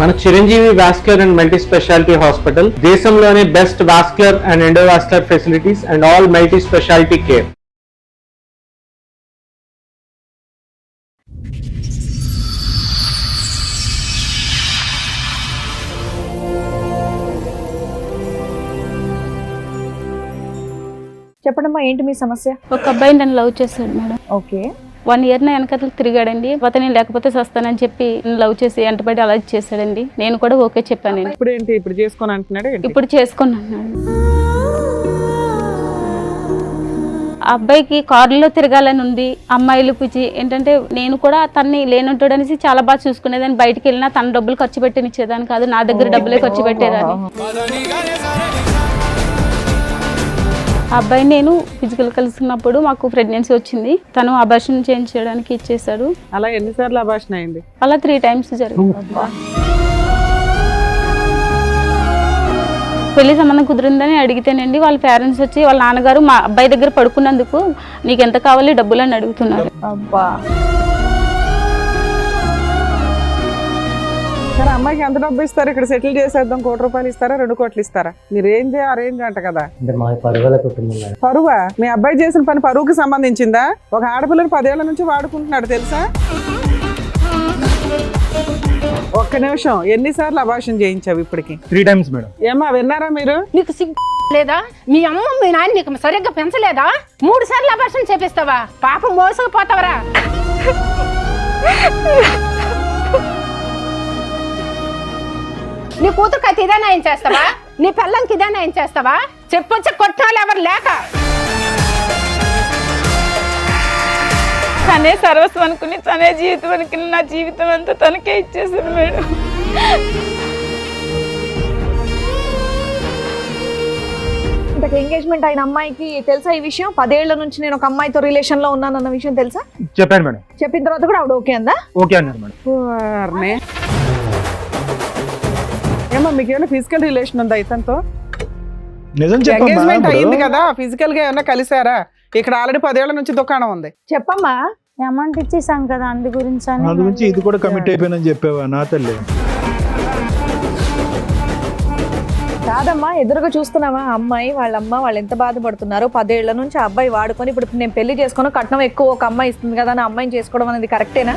మన Chiranjeevi vascular and multi speciality hospital దేశంలోనే best vascular and endovascular facilities and all multi speciality care. చెప్పడమ్మా, ఏంటి మీ సమస్య? ఒక అబ్బాయి నన్ను లవ్ చేశాడు మేడం. ఓకే. 1 year నా వెనకతలు తిరిగాడండి. నేను లేకపోతే వస్తానని చెప్పి లవ్ చేసి ఎంటబడి అలా చేశాడండి. నేను కూడా ఓకే చెప్పానండి. ఇప్పుడు ఏంటి ఇప్పుడు చేసుకొని అంటున్నాడు? ఇప్పుడు చేసుకున్నాను. ఆ అబ్బాయికి కారులో తిరగాలని ఉంది. అమ్మాయిలు పిచ్చి ఏంటంటే నేను కూడా తన్ని లేనుంటాడు అనేసి చాలా బాగా చూసుకునేదాన్ని. బయటికి వెళ్ళినా తన డబ్బులు ఖర్చు పెట్టినిచ్చేదాన్ని కాదు, నా దగ్గర డబ్బులే ఖర్చు పెట్టేదాన్ని. ఆ అబ్బాయి నేను ఫిజికల్ కలిసినప్పుడు మాకు ప్రెగ్నెన్సీ వచ్చింది. తను అబార్షన్ చేయించడానికి ఇచ్చేసాడు. అలా ఎన్నిసార్లు అబార్షన్ అయింది? అలా 3 times జరిగింది. పెళ్లి సంబంధం కుదిరిందని అడిగితేనండి వాళ్ళ పేరెంట్స్ వచ్చి వాళ్ళ నాన్నగారు మా అబ్బాయి దగ్గర పడుకున్నందుకు నీకు ఎంత కావాలి డబ్బులు అని అడుగుతున్నారు. అబ్బా. సరే, అమ్మాయికి ఎంత డబ్బు ఇస్తారు? ఇక్కడ సెటిల్ చేసేద్దాం, 1 కోటి రూపాయలు ఇస్తారా, 2 కోట్లు ఇస్తారా? మీరు రేంజ్ అరేంజ్ అంట కదా. పరువా? మీ అబ్బాయి చేసిన పని పరువుకి సంబంధించిందా? ఒక ఆడపిల్లని 10 ఏళ్ల నుంచి వాడుకుంటున్నాడు తెలుసా? ఒక్క నిమిషం, ఎన్నిసార్లు అబార్షన్ చేయించావు ఇప్పటికి? 3 times మేడం. ఏమా విన్నారా మీరు? నీకు సిగ్గు లేదా? మీ అమ్మ మీ నాన్న నీకు సరిగ్గా పెంచలేదా? 3 సార్లు అబార్షన్ చేపిస్తావా? పాపం మోసపోతావరా? నీ కూతురుకి అయితే ఇదే నయం చేస్తావా? నీ పిల్లంకి ఇదే నయం చేస్తావా? చెప్పొచ్చి కొట్టాలి ఎవరు లేక. తనే సర్వస్వం అనుకుని తనే జీవితం అనుకుని నా జీవితం అంతా తనకే ఇచ్చేసాను మేడం. ఇంతకు ఎంగేజ్మెంట్ అయిన అమ్మాయికి తెలుసా ఈ విషయం? 10 ఏళ్ల నుంచి నేను ఒక అమ్మాయితో రిలేషన్ లో ఉన్నానన్న విషయం తెలుసా? చెప్పాను మేడం. చెప్పిన తర్వాత కూడా ఆవిడ ఓకే అందా? ఓకే అన్నారు మేడం. వారిని. ఏమో మీకు ఏమైనా ఫిజికల్ రిలేషన్ ఉందా ఇతనితో? నిజం ఎంగేజ్మెంట్ అయింది చెప్పండి. కదా, ఫిజికల్ గా ఏమన్నా కలిసారా? ఇక్కడ ఆల్రెడీ 10 ఏళ్ల నుంచి దుకాణం ఉంది. చెప్పమ్మా. అమౌంట్ ఇచ్చేసాం కదా, అందు గురించి ఇది కూడా కమిట్ అయిపోయిందని చెప్పావా నా తల్లి? కాదమ్మా, ఎదురుగా చూస్తున్నావా అమ్మాయి వాళ్ళ అమ్మ వాళ్ళు ఎంత బాధపడుతున్నారో. 10 ఏళ్ల నుంచి ఆ అబ్బాయి వాడుకొని ఇప్పుడు నేను పెళ్లి చేసుకుని కట్నం ఎక్కువ ఒక అమ్మాయి ఇస్తుంది కదా అని అమ్మాయిని చేసుకోవడం అనేది కరెక్టేనా?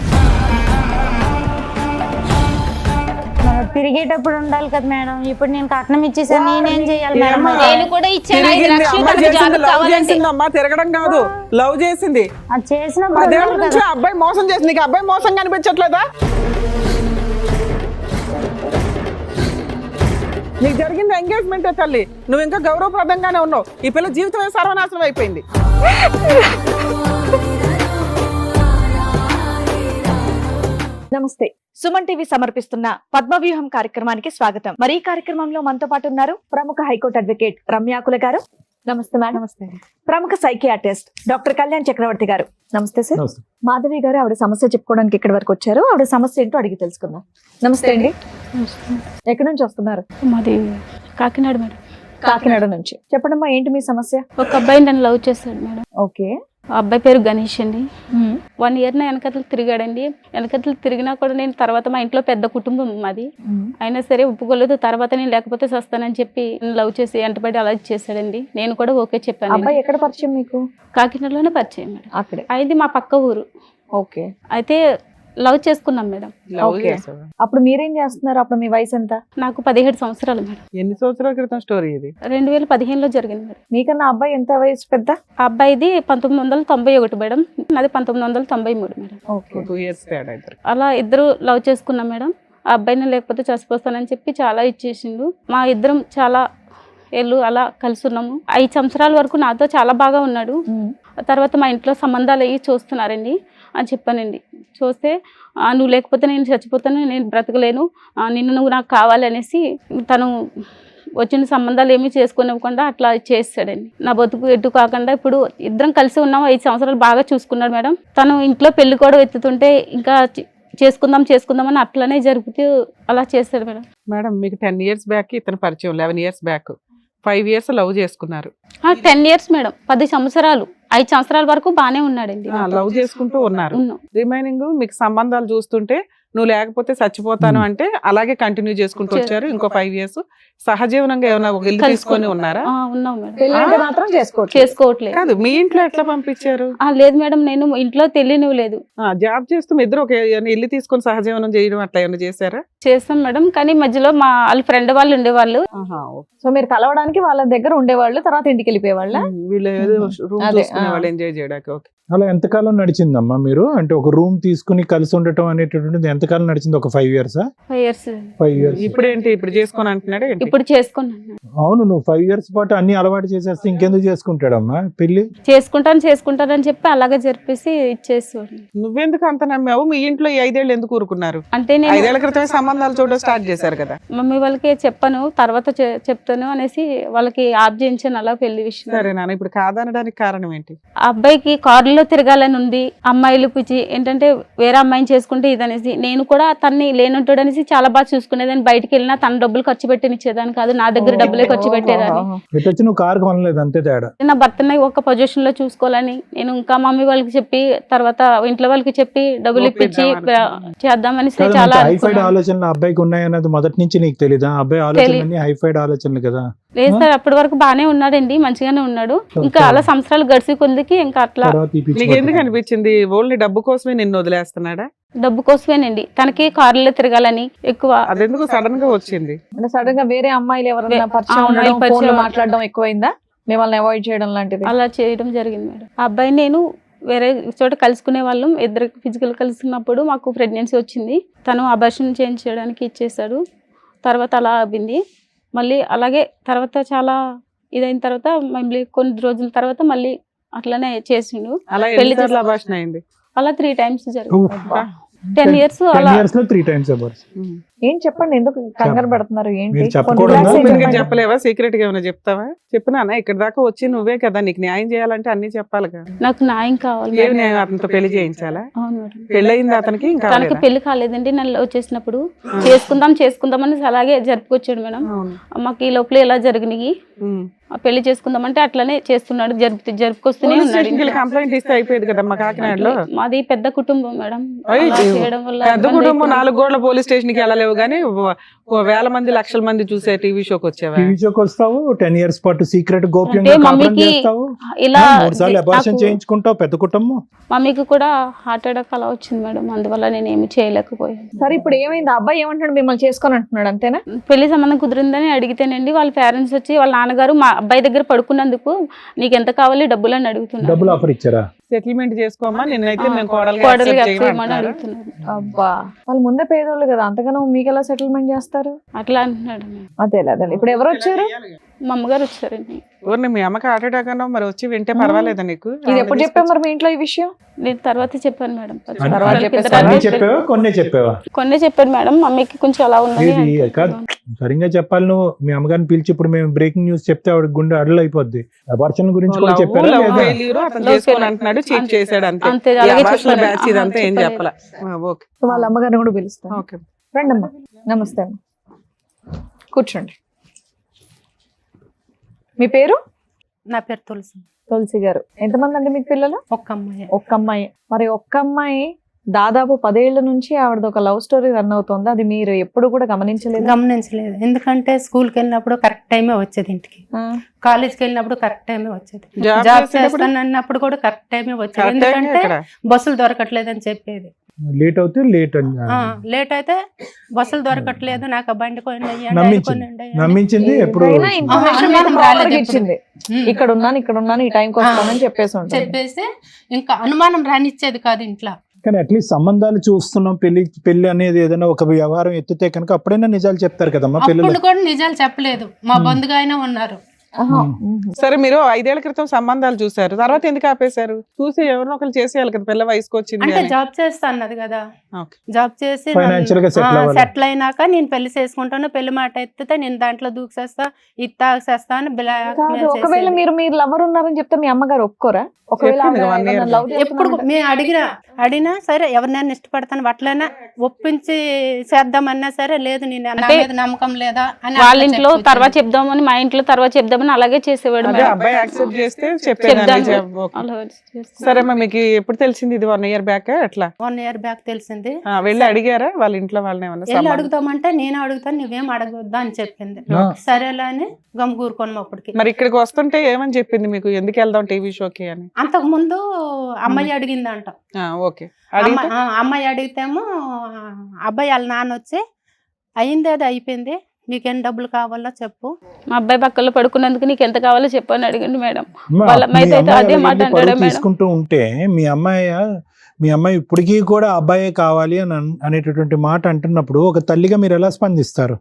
తిరిగేటప్పుడు ఉండాలి కదా మేడం. ఇప్పుడు నేను కట్నం ఇచ్చేసాను, నేనేం చేయాలి మేడం? నేను కూడా ఇచ్చాను 5 లక్షలు తనకి జాబ్ కావాలంటే. అమ్మా తిరగడం కాదు, లవ్ చేసింది. అది చేసినప్పుడు 10 ఏళ్ల నుంచి ఆ అబ్బాయి మోసం చేసి నీకు అబ్బాయి మోసం కనిపించట్లేదా? నీకు జరిగింది ఎంగేజ్మెంట్ తల్లి, నువ్వు ఇంకా గౌరవప్రదంగానే ఉన్నావు. ఈ పిల్ల జీవితమే సర్వనాశనం అయిపోయింది. నమస్తే. సుమన్ టీవీ సమర్పిస్తున్న పద్మవ్యూహం కార్యక్రమానికి స్వాగతం. మరి ఈ కార్యక్రమంలో మనతో పాటు ఉన్నారు ప్రముఖ హైకోర్టు అడ్వకేట్ రమ్యాకుల గారు. నమస్తే మేడం. నమస్తే. ప్రముఖ సైకియాట్రిస్ట్ డాక్టర్ కళ్యాణ్ చక్రవర్తి గారు. నమస్తే సార్. నమస్తే. మాధవి గారు ఆవిడ సమస్య చెప్పుకోవడానికి ఇక్కడి వరకు వచ్చారు. ఆవిడ సమస్య ఏంటో అడిగి తెలుసుకుందాం. నమస్తే అండి. ఎక్కడి నుంచి వస్తున్నారు? మాది కాకినాడ మేడం. కాకినాడ నుంచి. చెప్పడమ్మా, ఏంటి మీ సమస్య? ఒక అబ్బాయి నన్ను లవ్ చేశాడు మేడం. ఓకే. ఆ అబ్బాయి పేరు గణేష్ అండి. 1 year నా వెనకతలు తిరిగాడండి. వెనకతలు తిరిగినా కూడా నేను తర్వాత మా ఇంట్లో పెద్ద కుటుంబం మాది, అయినా సరే ఒప్పుకోలేదు. తర్వాత నేను లేకపోతే వస్తానని చెప్పి లవ్ చేసి ఎంటబడి అలా చేశాడండి. నేను కూడా ఓకే చెప్పాను. అబ్బాయి ఎక్కడ పరిచయం మీకు? కాకినాడలోనే పరిచయం మేడం. అక్కడే. అది మా పక్క ఊరు. ఓకే. అయితే లవ్ చేసుకున్నాం మేడం. Love okay. చేసావా? అప్పుడు మీరేం చేస్తున్నారు? అప్పుడు మీ వయసు ఎంత? నాకు 17 సంవత్సరాలు మేడం. ఎన్ని సంవత్సరాల క్రితం స్టోరీ ఇది? 2015లో జరిగింది మేడం. మీకన్నా అబ్బాయి ఎంత వయసు పెద్ద? ఆ అబ్బాయిది 1991 మేడం, నాది 1993 మేడం. ఓకే. 2 years తేడా ఇద్దరు. అలా ఇద్దరు లవ్ చేసుకున్నాం మేడం. ఆ అబ్బాయిని లేకపోతే చచ్చిపోతానని చెప్పి చాలా ఇచ్చేసిండు. మా ఇద్దరం చాలా ఏళ్ళు అలా కలిసి ఉన్నాము. 5 సంవత్సరాల వరకు నాతో చాలా బాగా ఉన్నాడు. తర్వాత మా ఇంట్లో సంబంధాలు అయ్యి చూస్తున్నారండి అని చెప్పానండి. చూస్తే నువ్వు లేకపోతే నేను చచ్చిపోతాను, నేను బ్రతకలేను, నువ్వు నాకు కావాలి అనేసి తను వచ్చిన సంబంధాలు ఏమీ చేసుకోనివ్వకుండా అట్లా చేస్తాడండి. నా బతుకు ఎటు కాకుండా ఇప్పుడు ఇద్దరం కలిసి ఉన్నాము. 5 సంవత్సరాలు బాగా చూసుకున్నాడు మేడం. తను ఇంట్లో పెళ్లి కూడా ఎత్తుతుంటే ఇంకా చేసుకుందాం అని అట్లనే జరుపుతూ అలా చేస్తాడు మేడం. మేడం మీకు 10 years బ్యాక్ ఇతను పరిచయం, 11 years బ్యాక్ 5 years లవ్ చేసుకున్నారు. 10 years మేడం, 10 సంవత్సరాలు 5 సంవత్సరాల వరకు బానే ఉన్నాడండి. లవ్ చేసుకుంటూ ఉన్నారు. రిమైనింగ్ మీకు సంబంధాలు చూస్తుంటే నువ్వు లేకపోతే చచ్చిపోతాను అంటే అలాగే కంటిన్యూ చేసుకుంటూ వచ్చారు ఇంకో 5 years. సహజీవనంగా ఏమైనా ఒక ఇల్లు తీసుకొని ఉన్నారా? ఉన్నాం మేడం. పెళ్లి అంటే మాత్రం చేసుకోవచ్చు. చేసుకోవట్లేదు. కాదు, మీ ఇంట్లో ఎట్లా పంపించారు? లేదు మేడం, నేను ఇంట్లో తెలియనివ్వలేదు. జాబ్ చేస్తూ మీ ఇద్దరు ఒక ఇల్లు తీసుకొని సహజీవనం చేయడం అట్లా ఏమైనా చేశారా? చేస్తాం మేడం, కానీ మధ్యలో మా వాళ్ళ ఫ్రెండ్ వాళ్ళు ఉండేవాళ్ళు. సో మీరు కలవడానికి వాళ్ళ దగ్గర ఉండేవాళ్ళు, తర్వాత ఇంటికి వెళ్ళిపోయేవాళ్ళ? వీళ్ళు ఏదో రూమ్ అదే, చూసుకునే వాళ్ళు ఎంజాయ్ చేయడానికి. ఓకే. అలా ఎంతకాలం నడిచిందమ్మా మీరు? అంటే ఒక రూమ్ తీసుకుని కలిసి ఉండటం అనేటటువంటిది ఎంతకాలం నడిచింది? ఒక 5 years? 5 years. 5 years. ఇప్పుడేంటి ఇప్పుడు చేసుకొని అంటున్నాడు? ఇప్పుడు చేసుకున్నాను. అవును, నువ్వు 5 years పాటు అన్ని అలవాటు చేసేస్తే ఇంకెందుకు చేసుకుంటాడమ్మా పెళ్లి? చేసుకుంటానని చెప్పి అలాగే జరిపేసి ఇచ్చేసేవాడు. నువ్వెందుకు అంత నమ్మావు? మీ ఇంట్లో ఈ 5 ఏళ్ళు ఎందుకు ఊరుకున్నారు? అంటే నేను 5 ఏళ్ల క్రితమే సంబంధాలు చూడడం స్టార్ట్ చేశారు కదా. మమ్మీ వాళ్ళకి చెప్పాను, తర్వాత చెప్తాను అనేసి వాళ్ళకి ఆప్ చేయించాను అలా పెళ్లి విషయం. సరే నాన్న, ఇప్పుడు కాదనడానికి కారణం ఏంటి? ఆ అబ్బాయికి కారులో తిరగాలని ఉంది, అమ్మాయిలు పిచ్చి ఏంటంటే వేరే అమ్మాయిని చేసుకుంటే ఇదనేసి. నేను కూడా తన్ని లేనుంటాడు అనేసి చాలా బాగా చూసుకునేదాన్ని. బయటికి వెళ్ళినా తన డబ్బులు ఖర్చు పెట్టినిచ్చేదాన్ని కాదు, నా దగ్గర డబ్బులే ఖర్చు పెట్టేదాన్ని. ఇటు వచ్చి నువ్వు కారు కొనలేదు, అంతే తేడా. నా భర్తని ఒక పొజిషన్ లో చూసుకోవాలని నేను ఇంకా మమ్మీ వాళ్ళకి చెప్పి తర్వాత ఇంట్లో వాళ్ళకి చెప్పి డబ్బులు ఇప్పించి చేద్దామని చాలా హైఫైడ్ ఆలోచనలు అబ్బాయికి ఉన్నాయన్నది మొదటి నుంచి నీకు తెలీదా? అబ్బాయి ఆలోచనలు హైఫైడ్ ఆలోచనలు కదా. లేదు సార్, అప్పటి వరకు బానే ఉన్నాడండి, మంచిగానే ఉన్నాడు. ఇంకా అలా సంవత్సరాలు గడిచి కొద్దికి ఇంకా అట్లా. నీకు ఎందుకు అనిపించింది ఓన్లీ డబ్బు కోసమే నిన్ను వదిలేస్తున్నాడా? డబ్బు కోసమేనండి, తనకి కారులో తిరగాలని ఎక్కువ. అదెందుకు సడన్ గా వచ్చింది? అంటే సడన్ గా వేరే అమ్మాయిలు ఎవరైనా పరిచయం ఉండడం, ఫోన్ లో మాట్లాడడం ఎక్కువైందా? మిమ్మల్ని అవాయిడ్ చేయడం లాంటిది అలా చేయడం జరిగింది మేడం. ఆ అబ్బాయి నేను వేరే చోట కలుసుకునే వాళ్ళం, ఇద్దరు ఫిజికల్ కలుసుకున్నప్పుడు మాకు ప్రెగ్నెన్సీ వచ్చింది. తను అబార్షన్ చేయించడానికి ఇచ్చేసాడు. తర్వాత అలా అయింది. మళ్ళీ అలాగే తర్వాత చాలా ఇదైన తర్వాత మళ్ళీ కొన్ని రోజుల తర్వాత మళ్ళీ అట్లనే చేసిండు. పెళ్లి అబార్షన్ అయింది. అలా 3 times జరిగింది. 10 years అలా 10 years లో 3 times అబార్షన్. ఏం చెప్పండి, ఎందుకు కంగారు పడుతున్నారు? ఏంటి మీరు చెప్పకూడదు. చెప్పలేవా? సీక్రెట్ గా ఏమైనా చెప్తావా? చెప్పినా ఇక్కడ దాకా వచ్చి నువ్వే కదా, నీకు న్యాయం చేయాలంటే అన్ని చెప్పాలి కదా. నాకు న్యాయం కావాలి. ఏమి న్యాయం? అతనితో పెళ్లి చేయించాలా? అవును మేడం. పెళ్ళయింది అతనికి? ఇంకా తనకి పెళ్లి కాలేదండి. నన్ను వచ్చేసినప్పుడు చేసుకుందామని అలాగే జరుపుకొచ్చాడు మేడం. మాకు ఈ లోపల ఎలా జరిగినాయి, పెళ్లి చేసుకుందామంటే అట్లనే చేస్తున్నాడు, జరుపుకొస్తూనే ఉన్నాడు. కంప్లైంట్ ఇస్తే అయిపోయేది కదా మా కాకినాడలో. మాది పెద్ద కుటుంబం మేడం. పెద్ద కుటుంబం, 4 గోడల పోలీస్ స్టేషన్ కి వెళ్ళలేవు కానీ వేల మంది లక్షల మంది చూసే టీవీ షోకి వచ్చావా? టీవీ షోకి వస్తావు, 10 years పాటు సీక్రెట్ గోప్యంగా కాపురం చేస్తావు, ఇలా 3 సార్లు అబార్షన్ చేయించుకుంటావు. పెద్ద కుటుంబం. మమ్మీకి కూడా హార్ట్ అటాక్ అలా వచ్చింది మేడం, అందువల్ల నేను ఏమి చేయలేకపోయాను. సరే ఇప్పుడు ఏమైంది? అబ్బాయి ఏమంటాడు? మిమ్మల్ని చేసుకొని అంటున్నాడు అంతేనా? పెళ్లి సంబంధం కుదిరిందని అడిగితేనండి వాళ్ళ పేరెంట్స్ వచ్చి వాళ్ళ నాన్నగారు మా అబ్బాయి దగ్గర పడుకున్నందుకు నీకు ఎంత కావాలి డబ్బులు అని అడుగుతున్నారు. డబ్బులు ఆఫర్ ఇచ్చారా? సెటిల్మెంట్ చేసుకోమా, నిన్నైతే మేము కోడలుగా చేయమని అడుగుతున్నారు. అబ్బా, వాళ్ళు ముందే పేదోళ్ళు కదా, అంతగానో మీకు ఎలా సెటిల్మెంట్ చేస్తారు? అట్లా అంటున్నాడు. అదే అదే. ఇప్పుడు ఎవరు వచ్చారు? మా అమ్మగారు వచ్చారండి. మీ అమ్మకి హార్ట్ అటాక్ అన్నా మరి వచ్చి వింటే పర్వాలేదా నీకు? ఇది ఎప్పుడు చెప్పావు మరి మీ ఇంట్లో ఈ విషయం? నేను తర్వాత చెప్పాను మేడం. కొన్నే చెప్పాను మేడం. మమ్మీకి కొంచెం అలా ఉన్నది. సరిగ్గా చెప్పాలి. నువ్వు మీ అమ్మగారిని పిలిచి ఇప్పుడు మేము బ్రేకింగ్ న్యూస్ చెప్తే ఆవిడ గుండె అడలు అయిపోద్ది. అబార్షన్ గురించి కూడా చెప్పారు. వాళ్ళ అమ్మగారిని కూడా పిలుస్తాను. రండి అమ్మా. నమస్తే అమ్మ, కూర్చోండి. మీ పేరు? నా పేరు తులసి. తులసి గారు, ఎంతమంది అండి మీకు పిల్లలు? ఒక్క అమ్మాయి. ఒక్క అమ్మాయి. మరి ఒక్క అమ్మాయి దాదాపు 10 ఏళ్ల నుంచి ఆవిడది ఒక లవ్ స్టోరీ రన్ అవుతుంది. అది మీరు ఎప్పుడు కూడా గమనించలేదు. ఎందుకంటే స్కూల్కి వెళ్ళినప్పుడు కరెక్ట్ టైమే వచ్చేది, ఇంటికి కాలేజ్కి వెళ్ళినప్పుడు కరెక్ట్ టైమే వచ్చేది, జాబ్ చేస్తాను అన్నప్పుడు కూడా కరెక్ట్ టైమే వచ్చేది. ఎందుకంటే బస్సులు దొరకట్లేదని చెప్పేది. లేట్ అయితే లేట్ అయితే బస్సులు దొరకట్లేదు, నాకు ఆ బండి నమ్మించింది. ఎప్పుడు ఇచ్చింది, ఇక్కడ ఉన్నాను ఈ టైంకి వస్తానని చెప్పేసి ఇంకా అనుమానం రానిచ్చేది కాదు ఇంట్లో. కానీ అట్లీస్ట్ సంబంధాలు చూస్తున్నాం, పెళ్లి అనేది ఏదైనా ఒక వ్యవహారం ఎత్తితే కనుక అప్పుడైనా నిజాలు చెప్తారు కదమ్మా. పెళ్లి కూడా నిజాలు చెప్పలేదు, మా బంధుగా అయినా ఉన్నారు. సరే, మీరు 5 ఏళ్ల క్రితం సంబంధాలు చూసారు, తర్వాత ఎందుకు ఆపేశారు? చూసి ఎవరినో ఒకరు చేసేయాలి కదా, పిల్ల వయసుకు వచ్చింది. అంటే జాబ్ చేస్తా అన్నది కదా, జాబ్ చేసి సెటిల్ అయినాక నేను పెళ్లి చేసుకుంటాను, పెళ్లి మాట ఎత్తితే నేను దాంట్లో దూకేస్తా, ఇది తాగేస్తా అని. ఒకవేళ మీరు లవర్ ఉన్నారని చెప్తే మీ అమ్మగారు ఒప్పుకోరా? ఎప్పుడు మేము అడిగినా సరే, ఎవరినైనా ఇష్టపడతాను అట్లైనా ఒప్పించి చేద్దామన్నా సరే, లేదు నేను నమ్మకం లేదా అని వాళ్ళ ఇంట్లో తర్వాత చెప్దామని, మా ఇంట్లో తర్వాత చెప్దామని చేసుకుంటామని అలాగే చేసేవాడు అదే మేడం. అబ్బాయి యాక్సెప్ట్ చేస్తే చెప్పేదాన్ని. చెప్తాను. ఓకే. అలా చేస్తాను. సరే అమ్మా, మీకు ఎప్పుడు తెలిసింది ఇది 1 year బ్యాక్ ఎట్లా? 1 year బ్యాక్ తెలిసింది. వెళ్ళి అడిగారా వాళ్ళ ఇంట్లో వాళ్ళని ఏమన్నా వెళ్ళి సంబంధం? అడుగుతామంటే నేను అడుగుతాను, నువ్వేం అడగొద్దా అని చెప్పింది. సరేలే అని గమ్ కూరుకోను అప్పటికి. మరి ఇక్కడికి వస్తుంటే ఏమని చెప్పింది మీకు, ఎందుకు వెళ్దాం టీవీ షోకి అని? అంతకు ముందు అమ్మాయి అడిగిందంట. ఓకే. అడిగితే అమ్మాయి అడిగితేమో అబ్బాయి వాళ్ళ నాన్న వచ్చి అయింది అది అయిపోయింది, నీకేం డబ్బులు కావాలో చెప్పు. మా అబ్బాయి పక్కలో పడుకున్నందుకు నీకు ఎంత కావాలో చెప్పని అడిగండి మేడం. అమ్మా, వాళ్ళ మీ అయితే అమ్మాయి అదే అలా మాట వెళ్ళి అన్నాడు పరువు మేడం. తీసుకుంటూ ఉంటే మీ అమ్మాయి ఇప్పటికీ కూడా అబ్బాయే కావాలి అని అనేటటువంటి మాట అంటున్నప్పుడు ఒక తల్లిగా మీరు ఎలా స్పందిస్తారు?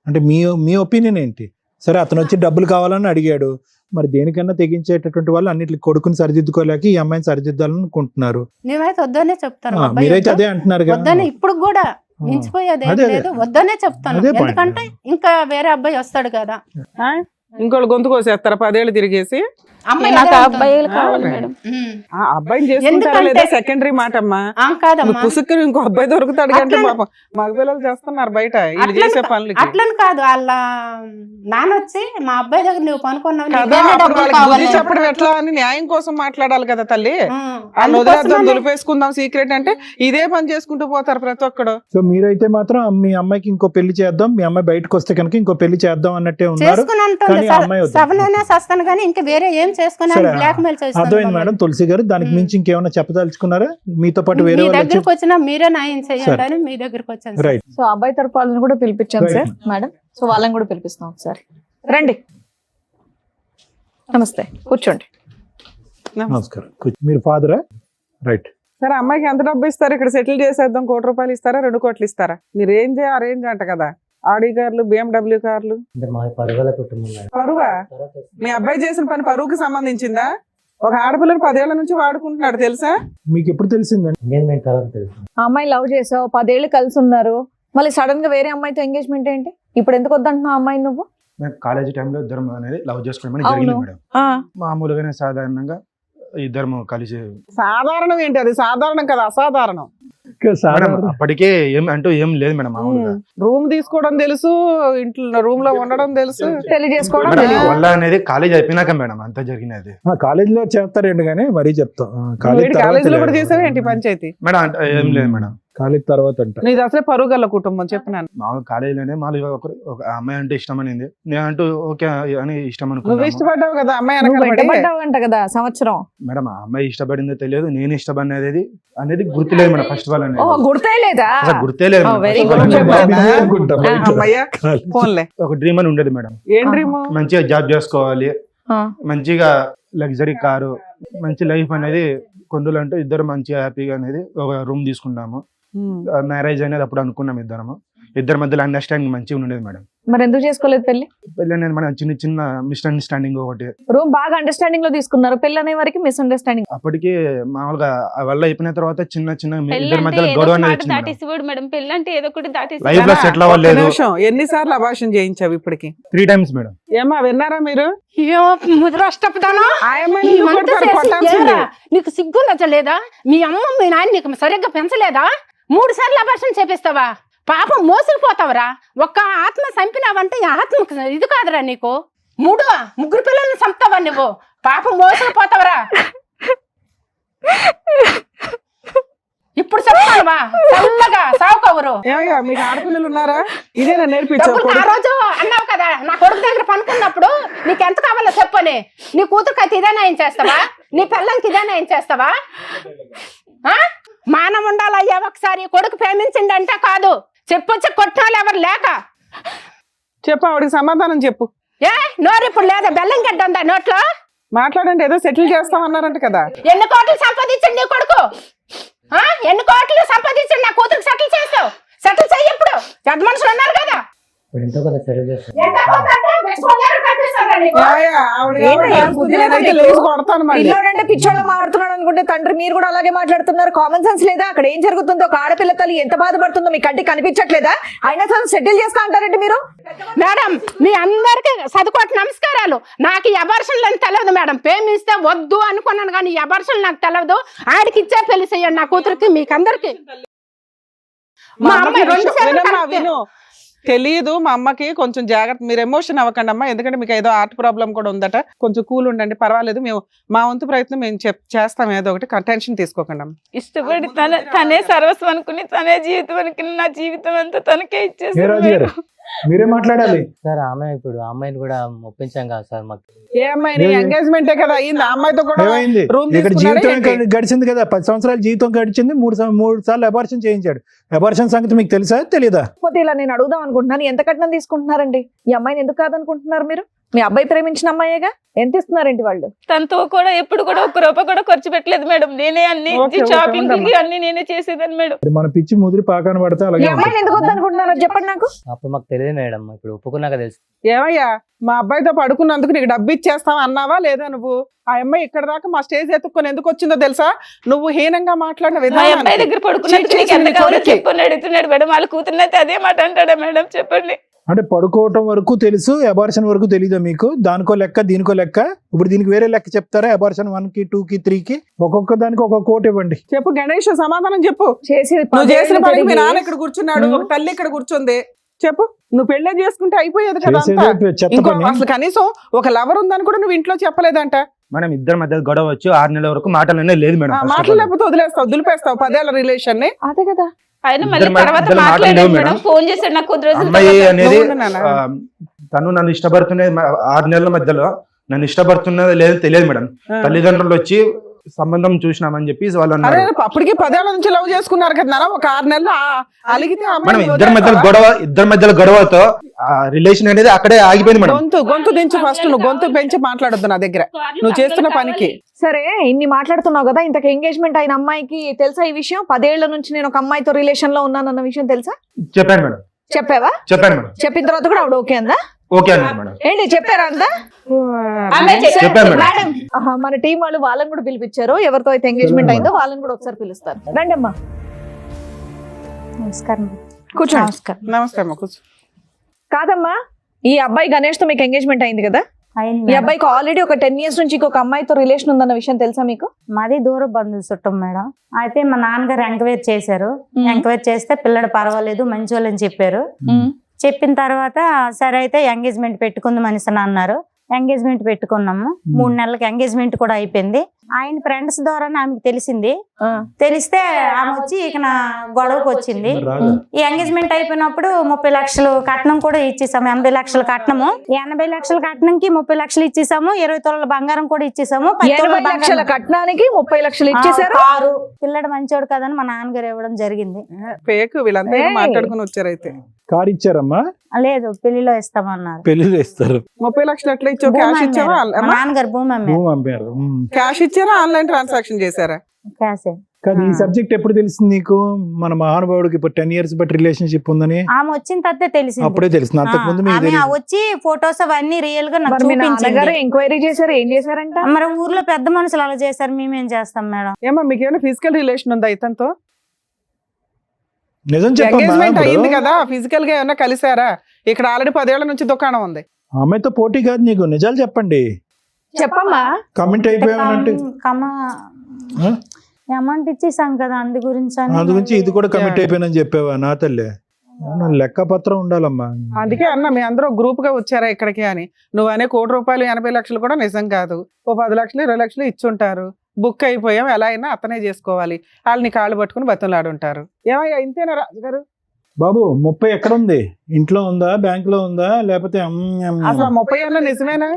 అంటే మీ ఒపీనియన్ ఏంటి? సరే, అతను వచ్చి డబ్బులు కావాలని అడిగాడు, మరి దేనికన్నా తెగించేటటువంటి వాళ్ళు అన్నిటికి కొడుకుని సరిదిద్దుకోలేక ఈ అమ్మాయిని సరిదిద్దాలనుకుంటున్నారు. మేమైతే వద్దనే చెప్తాను. అబ్బాయి మీరైతే అదే అంటున్నారు కదా. వద్దనే ఇప్పుడు కూడా మించిపోయేది ఏం అదే. లేదు, వద్దనే చెప్తాను. అదే point. ఎందుకంటే ఇంకా వేరే అబ్బాయి వస్తాడు కదా. ఇంకోళ్ళు గొంతు కోసేస్తారా 10 ఏళ్ళు తిరిగేసి? అమ్మాయి నాకు అదే అబ్బాయి అంటుంది. కావాలి మేడం. ఆ అబ్బాయిని చేసుకుంటారా లేదా ఎందుకంటే- సెకండరీ మాట అమ్మా. కాదమ్మా, పుసుక్కుని ఇంకో అబ్బాయి దొరుకుతాడు కంటే అట్లా- పాపం మగపిల్లలు చేస్తున్నారు బయట వీళ్ళు అట్లని చేసే పనులకి అట్లని కాదు, వాళ్ళ నాన్న వచ్చి మా అబ్బాయి దగ్గర నువ్వు పనుకున్నావు, కదా. నీకేమైనా అప్పుడు డబ్బులు వాళ్ళకి కావాలి. బుద్ధి చెప్పడం ఎట్లా అని న్యాయం కోసం మాట్లాడాలి కదా తల్లి. వాళ్ళు అందుకోసమనే- వదిలేద్దాం, దులిపేసుకుందాం సీక్రెట్ అంటే ఇదే పని చేసుకుంటూ పోతారు ప్రతి ఒక్కడు. సో మీరైతే మాత్రం మీ అమ్మాయికి ఇంకో పెళ్లి చేద్దాం, మీ అమ్మాయి బయటకు వస్తే కనుక ఇంకో పెళ్లి చేద్దాం అన్నట్టే ఉన్నారు. చేసుకుని అంటుంది కానీ ఆ అమ్మాయి వద్దు. సవనైనా సస్తాను కానీ ఇంకా వేరే ఏం చేసుకుని సరే, బ్లాక్ మెయిల్ అర్థమైంది మేడం. తులసి గారు, దానికి మించి ఇంకేమైనా చెప్పదలుచుకున్నారా? మీతో పాటు వేరే మీ వాళ్ళు దగ్గరకు వచ్చినా మీరే న్యాయం చేయండి అని మీ దగ్గరకు వచ్చాను సార్. రైట్. సో అబ్బాయి తరపు వాళ్ళని కూడా పిలిపించాను సార్ మేడం. సో వాళ్ళని కూడా పిలిపిస్తాం ఒకసారి. రండి, నమస్తే, కూర్చోండి. నమస్కారం. మీరు ఫాదరా? రైట్. సరే, అమ్మాయికి ఎంత డబ్బు ఇస్తారు? ఇక్కడ సెటిల్ చేసేద్దాం, 1 కోటి రూపాయలు ఇస్తారా 2 కోట్లు ఇస్తారా? మీ రేంజ్ ఆ రేంజ్ అంట కదా. ఆడి కార్లు, BMW కార్లు. పరువా? మీ అబ్బాయి చేసిన పని పరువుకి సంబంధించిందా? ఒక ఆడపిల్లని 10 ఏళ్ల నుంచి వాడుకుంటున్నాడు తెలుసా? మీకు ఎప్పుడు తెలిసిందండి? ఆ అమ్మాయి లవ్ చేసావు, 10 ఏళ్ళు కలిసి ఉన్నారు, మళ్ళీ సడన్ గా వేరే అమ్మాయితో ఎంగేజ్మెంట్ ఏంటి? ఇప్పుడు ఎందుకు వద్దంటున్నావు అమ్మాయి నువ్వు? కాలేజీ టైంలో ఇద్దరం అనేది లవ్ చేసుకోవడం జరిగింది మేడం. మామూలుగానే సాధారణంగా ఇద్దరం కలిసి. సాధారణం ఏంటి? అది సాధారణం కదా, అసాధారణం. మేడం అప్పటికే ఏం లేదు మేడం. మామూలుగా రూమ్ తీసుకోవడం తెలుసు, ఇంట్లో రూమ్ లో ఉండడం తెలుసు, పెళ్లి చేసుకోవడం మేడం తెలియదు. వల్ల అనేది కాలేజ్ అయిపోయినాక మేడం అంతా జరిగినది. కాలేజీలో చేస్తారండి, కానీ మరీ చెప్తాం కాలేజీలో కూడా చేసావు ఏంటి పంచాయతీ? మేడం ఏం లేదు మేడం. కాలేజ్ తర్వాత అంట. నీది అసలే పరుగల్ల కుటుంబం చెప్పినాను. మామూలు కాలేజీలోనే మామూలుగా ఒక అమ్మాయి అంటే ఇష్టం అనింది, నేను అంటూ ఓకే అని ఇష్టం నువ్వు అనుకున్నాను ఇష్టపడ్డావు కదా అమ్మాయి నువ్వు వెనకాల పడి. వెంటబడ్డావంట కదా సంవత్సరం. మేడం. ఆ అమ్మాయి ఇష్టపడిందో తెలియదు, నేను ఇష్టపడినది అనేది గుర్తులేదు మేడం. ఫస్ట్ ఆల్ అనేది ఓహో, గుర్తే లేదా? అసలు గుర్తే లేదు madam. very First good. of all చెప్పాను. అనుకుంటా బయట. అమ్మయ్య ఫోన్లే. ఒక డ్రీమ్ అని ఉండేది మేడం. ఏం డ్రీమ్? మంచిగా జాబ్ చేసుకోవాలి, ఆ. మంచిగా లగ్జరీ కారు, మంచి లైఫ్ అనేది కొండలు అంటూ ఇద్దరు మంచిగా హ్యాపీగా అనేది ఒక రూమ్ తీసుకున్నాము. మ్యారేజ్ అనేది అప్పుడు అనుకున్నాం ఇద్దరి మధ్యలో అండర్స్టాండింగ్ మంచిగా ఉండేది మేడం. మరి ఎందుకు చేసుకోలేదు పెళ్లి? పెళ్ళి అనేది మన చిన్న చిన్న మిస్అండర్స్టాండింగ్ ఒకటి. రూమ్ బాగా అండర్స్టాండింగ్ లో తీసుకున్నారు, పెళ్లి అనే వరకు మిస్అండర్స్టాండింగ్. అప్పటికి మామూలుగా వల్ల అయిపోయిన తర్వాత చిన్న చిన్న పెళ్ళి ఇద్దరి అంటే మధ్యలో ఏదో గొడవ ఒక అనేది మాట వచ్చింది మేడం. దాటేసేవాడు మేడం. పెళ్ళి అంటే ఏదో ఒకటి దాటేసి లైఫ్ లో సెటిల్ అవ్వలేదు. ఎన్నిసార్లు అభాషణ చేయించావు ఇప్పటికి? 3 times మేడం. ఏమా విన్నారా మీరు? ముద్రష్టపదాను ఆ అమ్మాయిని ఎందుకు కొడతారు? కొట్టాల్సిందే. నీకు సిగ్గు నచ్చలేదా? మీ అమ్మ మీ నాయన నీకు సరిగ్గా పెంచలేదా? 3 సార్లు అభాషణ చేపిస్తావా? పాపం మోసుకుపోతావరా? ఒక్క ఆత్మ చంపినావంటే ఈ ఆత్మ ఇది కాదురా నీకు. 3 పిల్లల్ని చంపుతావా నువ్వు? పాపం మోసుకుపోతావరా? ఇప్పుడు చెప్తావా? చల్లగా సావుకోవరు. ఏమయ్యా, మీకు ఆడపిల్లలు ఉన్నారా? ఇదేనా నేర్పించావు? డబ్బులు ఆ రోజు అన్నావు కదా, నా కొడుకు దగ్గర పనుకున్నప్పుడు నీకు ఎంత కావాలో చెప్పని. నీ కూతురుకి అయితే ఇదేనా ఏం చేస్తావా? నీ పిల్లలకి ఇదేనా ఏం చేస్తావా? మానం ఉండాలయ్యా. ఒకసారి కొడుకు ప్రేమించండి అంటే కాదు, చెప్పొచ్చి కొట్టాలి ఎవరు లేక. చెప్పు, ఆవిడకి సమాధానం చెప్పు. నోరు ఇప్పుడు లేదా? బెల్లం గడ్డ ఉందా నోట్లో? మాట్లాడండి. ఏదో సెటిల్ చేస్తామన్నారంట కదా. ఎన్ని కోట్లు సంపాదించండి నీ కొడుకు? ఎన్ని కోట్లు సంపాదించండి నా కూతురికి సెటిల్ చేస్తావు? సెటిల్ చెయ్యి. ఇప్పుడు పెద్ద మనుషులు ఉన్నారు కదా. పిల్లోడంటే పిచ్చోళ్ళ మాట్లాడుతున్నాడు అనుకుంటే తండ్రి మీరు కూడా అలాగే మాట్లాడుతున్నారు. కామన్ సెన్స్ లేదా? అక్కడ ఏం జరుగుతుందో, ఒక ఆడపిల్ల తల్లి ఎంత బాధపడుతుందో మీ కంటికి కనిపించట్లేదా? అయినా సరే సెటిల్ చేస్తా అంటారంటే మీరు. మేడం, మీ అందరికి చదువుకోటి నమస్కారాలు. నాకు ఈ అబార్షన్లు అని తెలియదు మేడం. ప్రేమిస్తే వద్దు అనుకున్నాను కానీ ఈ అబార్షన్లు నాకు తెలియదు. ఆడికి ఇచ్చే పెళ్లి చేయండి నా కూతురికి, మీకు అందరికి. మా అమ్మాయి 2 సార్లు విను, తెలియదు మా అమ్మకి, కొంచెం జాగ్రత్త, మీరు ఎమోషన్ అవ్వకండి అమ్మా, ఎందుకంటే మీకు ఏదో హార్ట్ ప్రాబ్లం కూడా ఉందట, కొంచెం కూల్ ఉండండి, పర్వాలేదు, మేము మా వంతు ప్రయత్నం మేము చేస్తాం, ఏదో ఒకటి టెన్షన్ తీసుకోకండి అమ్మ. ఇష్టపడి తనే సర్వస్వం అనుకుని, తనే జీవితం అనుకుని, నా జీవితం అంతా తనకే ఏ ఇచ్చేసాను రాజు గారు మీరే మాట్లాడాలి. సార్ ఆమె ఇప్పుడు అమ్మాయిని కూడా ఒప్పించాం కదా సార్ మాకు. ఏ అమ్మాయి ఎంగేజ్మెంటే కదా అయింది, ఆ అమ్మాయితో కూడా ఏమైంది రూమ్ ఇక్కడ జీవితం గడిచింది కదా, 10 సంవత్సరాల జీవితం గడిచింది, 3 సార్లు అబార్షన్ చేయించాడు. అబార్షన్ సంగతి మీకు తెలుసా తెలీదా? కాకపోతే ఇలా నేను అడుగుదాం అనుకుంటున్నాను, ఎంత కట్నం తీసుకుంటున్నారండి ఈ అమ్మాయిని? ఎందుకు కాదనుకుంటున్నారు మీరు? మీ అబ్బాయి ప్రేమించిన అమ్మాయేగా, ఎంత ఇస్తున్నారండి వాళ్ళు? తనతో కూడా ఎప్పుడు కూడా 1 రూపాయి కూడా ఖర్చు పెట్టలేదు మేడం. నేనే అన్ని షాపింగ్ అన్ని నేనే చేసేదాన్ని మేడం. మన పిచ్చి ముదిరి పాకాన పడితే ఈ అలాగే అమ్మాయిని ఎందుకు వద్దనుకుంటున్నారో చెప్పండి నాకు. అప్పుడు మాకు తెలియదు మేడం, ఇప్పుడు ఒప్పుకున్నాక తెలుసు. ఏమయ్యా మా అబ్బాయితో పడుకున్నందుకు నీకు డబ్బు ఇచ్చేస్తావా అన్నావా లేదా? నువ్వు ఆ అమ్మాయి ఇక్కడ దాకా మా స్టేజ్ ఎత్తుక్కొని ఎందుకు వచ్చిందో తెలుసా? నువ్వు హీనంగా మాట్లాడిన మా విధానం. అబ్బాయి దగ్గర పడుకున్నట్టు నీకు ఎంత కావాలో చెప్పని అడుగుతున్నాడు మేడం. వాళ్ళ కూతురునైతే అదే మాట అంటాడా మేడం? చెప్పండి. అంటే పడుకోవటం వరకు తెలుసు, అబార్షన్ వరకు తెలీదా మీకు? దానికో లెక్క దీనికో లెక్క. ఇప్పుడు దీనికి వేరే లెక్క చెప్తారా? అబార్షన్ 1కి 2కి 3కి ఒక్కొక్క దానికి ఒక్కొక్క కోట్ ఇవ్వండి. చెప్పు గణేష్, సమాధానం చెప్పు. చేసేది నువ్వు చేసిన పదేళ్ళు పనికి మీ తిరిగి. నాన్న ఇక్కడ కూర్చున్నాడు, ఒక తల్లి ఇక్కడ కూర్చుంది. చెప్పు, నువ్వు పెళ్ళే చేసుకుంటే అయిపోయేది కదా అంతా. చేసేది చెత్త ఇంకో పని. అసలు కనీసం ఒక లవర్ ఉందని కూడా నువ్వు ఇంట్లో చెప్పలేదంట. మేడం ఇద్దరి మధ్య గొడవ వచ్చి 6 నెలల వరకు మాటలనే లేదు మేడం. మాటలు లేకపోతే వదిలేస్తావు, దులిపేస్తావు 10 ఏళ్ల రిలేషన్ ని. అదే కదా. ఆయన మళ్ళీ ఇద్దరు తర్వాత ఇద్దరు మాట్లాడాడు మాట్లాడలేవు మేడం. మేడం. ఫోన్ చేశాడు నాకు కొద్ది రోజులు అమ్మాయి తర్వాత. అనేది నువ్వు నాన్న. తను నన్ను ఇష్టపడుతున్నది 6 నెలల మధ్యలో నన్ను ఇష్టపడుతున్నది లేదో తెలియదు మేడం. తల్లిదండ్రులు వచ్చి సంబంధం చూసినామని చెప్పి వాళ్ళు అరే అన్నారు. అప్పటికి 10 ఏళ్ల నుంచి లవ్ చేసుకున్నారు కదా నాన్న, ఒక 6 నెలలు అలిగితే ఆ మనం అమ్మాయిని ఇద్దరి మధ్యలో గొడవతో రిలేషన్ అనేది అక్కడే ఆగిపోయింది మేడం. గొంతు దించు ఫస్ట్, నువ్వు గొంతు పెంచి మాట్లాడొద్దు నా దగ్గర నువ్వు చేస్తున్న పనికి. సరే ఇన్ని మాట్లాడుతున్నావు కదా, ఇంతకు ఎంగేజ్మెంట్ అయిన అమ్మాయికి తెలుసా ఈ విషయం? 10 ఏళ్ల నుంచి నేను ఒక అమ్మాయితో రిలేషన్ లో ఉన్నానన్న విషయం తెలుసా? చెప్పాను మేడం. చెప్పావా? చెప్పాను మేడం. చెప్పిన తర్వాత కూడా ఆవిడ ఓకే అందా? ఓకే అన్నారు మేడం. ఏంటి చెప్పారా అందా? చెప్పాను మేడం. మేడం, మన టీం వాళ్ళు వాళ్ళని కూడా పిలిపించారు. ఎవరితో అయితే ఎంగేజ్మెంట్ అయిందో వాళ్ళని కూడా ఒకసారి పిలుస్తారు. రండి అమ్మా, నమస్కారం. కూర్చోండి. నమస్కారం. నమస్తే అమ్మ, కూర్చో. కాదమ్మా, ఈ అబ్బాయి గణేష్ తో మీకు ఎంగేజ్మెంట్ అయింది కదా? అయింది ఈ మేడం. అబ్బాయికి ఆల్రెడీ ఒక 10 years నుంచి ఇంకొక అమ్మాయితో రిలేషన్ ఉందన్న విషయం తెలుసా మీకు? మాది దూర బంధువు చుట్టం మేడం. అయితే మా నాన్నగారు ఎంక్వైరీ చేశారు. ఎంక్వైరీ చేస్తే పిల్లడు పర్వాలేదు మంచి వాళ్ళని చెప్పారు. చెప్పిన తర్వాత సరే అయితే ఎంగేజ్మెంట్ పెట్టుకుందాం అనేసి అన్నారు. ఎంగేజ్మెంట్ పెట్టుకున్నాము. 3 నెలలకి ఎంగేజ్మెంట్ కూడా అయిపోయింది. ఆయన ఫ్రెండ్స్ ద్వారా ఆమెకు తెలిసింది. తెలిస్తే ఆమె వచ్చి ఇక నా గొడవకు వచ్చింది. ఈ ఎంగేజ్మెంట్ అయిపోయినప్పుడు 30 లక్షలు కట్నం కూడా ఇచ్చేసాము. 80 లక్షల కట్నము, 80 లక్షల కట్నంకి 30 లక్షలు ఇచ్చేసాము. 20 తులాల బంగారం కూడా ఇచ్చేసాము. 20 లక్షల కట్నానికి 30 లక్షలు ఇచ్చేసారు. కారు పిల్లడు మంచోడు కదని మా నాన్నగారు ఇవ్వడం జరిగింది. ఫేక్ వీళ్ళంతా ఏం మాట్లాడుకుని వచ్చారు. అయితే కారు ఇచ్చారమ్మా? లేదు పెళ్లిలో ఇస్తామన్నారు. పెళ్లిలో ఇస్తారు. 30 లక్షలు ఎట్లా ఇచ్చావు? క్యాష్ ఇచ్చావా? మా నాన్నగారు భూమి అమ్మారు. భూమి అమ్మారు. క్యాష్ ఇచ్చారా, ఆన్లైన్ ట్రాన్సాక్షన్ చేశారా? క్యాషే. కానీ ఈ సబ్జెక్ట్ ఎప్పుడు తెలిసింది నీకు? మన మహానుభావుడికి ఇప్పుడు 10 years బట్టి రిలేషన్షిప్ ఉందని ఆమె వచ్చిన తర్వాత తెలిసింది. అప్పుడే తెలిసింది. అంతకు ముందు మీకు ఆమె తెలియదు. వచ్చి ఫొటోస్ అవన్నీ రియల్ గా నాకు మరి మీ నాన్నగారు చూపించింది. ఎంక్వైరీ చేశారు, ఏం చేశారంట? మరి ఊర్లో పెద్ద మనుషులు అలా చేశారు, మేమేం చేస్తాం మేడం? ఏమో మీకు ఏమైనా ఫిజికల్ రిలేషన్ ఉందా ఇతనితో? నిజం ఎంగేజ్మెంట్ అయింది చెప్పమ్మా. కదా, ఫిజికల్ గా ఏమైనా కలిసారా? ఇక్కడ ఆల్రెడీ 10 ఏళ్ల నుంచి దుకాణం ఉంది. అమ్మాయితో పోటీ కాదు నీకు, నిజాలు చెప్పండి. చెప్పమ్మా. కమెంట్ అయిపోయామంటే అమౌంట్ ఇచ్చేసాం కదా అందు గురించి అని. అందు గురించి ఇది కూడా కమిట్ అయిపోయినని చెప్పావా? నా తల్లి, లెక్క పత్రం ఉండాలమ్మా. అందుకే అన్న మీ అందరూ గ్రూప్ గా వచ్చారా ఇక్కడికి అని. నువ్వు అనే 1 కోటి రూపాయలు 80 లక్షలు కూడా నిజం కాదు. ఓ 10 లక్షలు 20 లక్షలు ఇచ్చుంటారు. బుక్ అయిపోయాం, ఎలా అయినా అతనే చేసుకోవాలి. వాళ్ళని కాళ్ళు పట్టుకుని బతులాడుంటారు. ఏమయ్యా ఇంతేనా రాజుగారు? బాబు 30 ఎక్కడ ఉంది? ఇంట్లో ఉందా, బ్యాంక్ లో ఉందా, లేకపోతే అసలు 30 ఏళ్ళ నిజమేనా?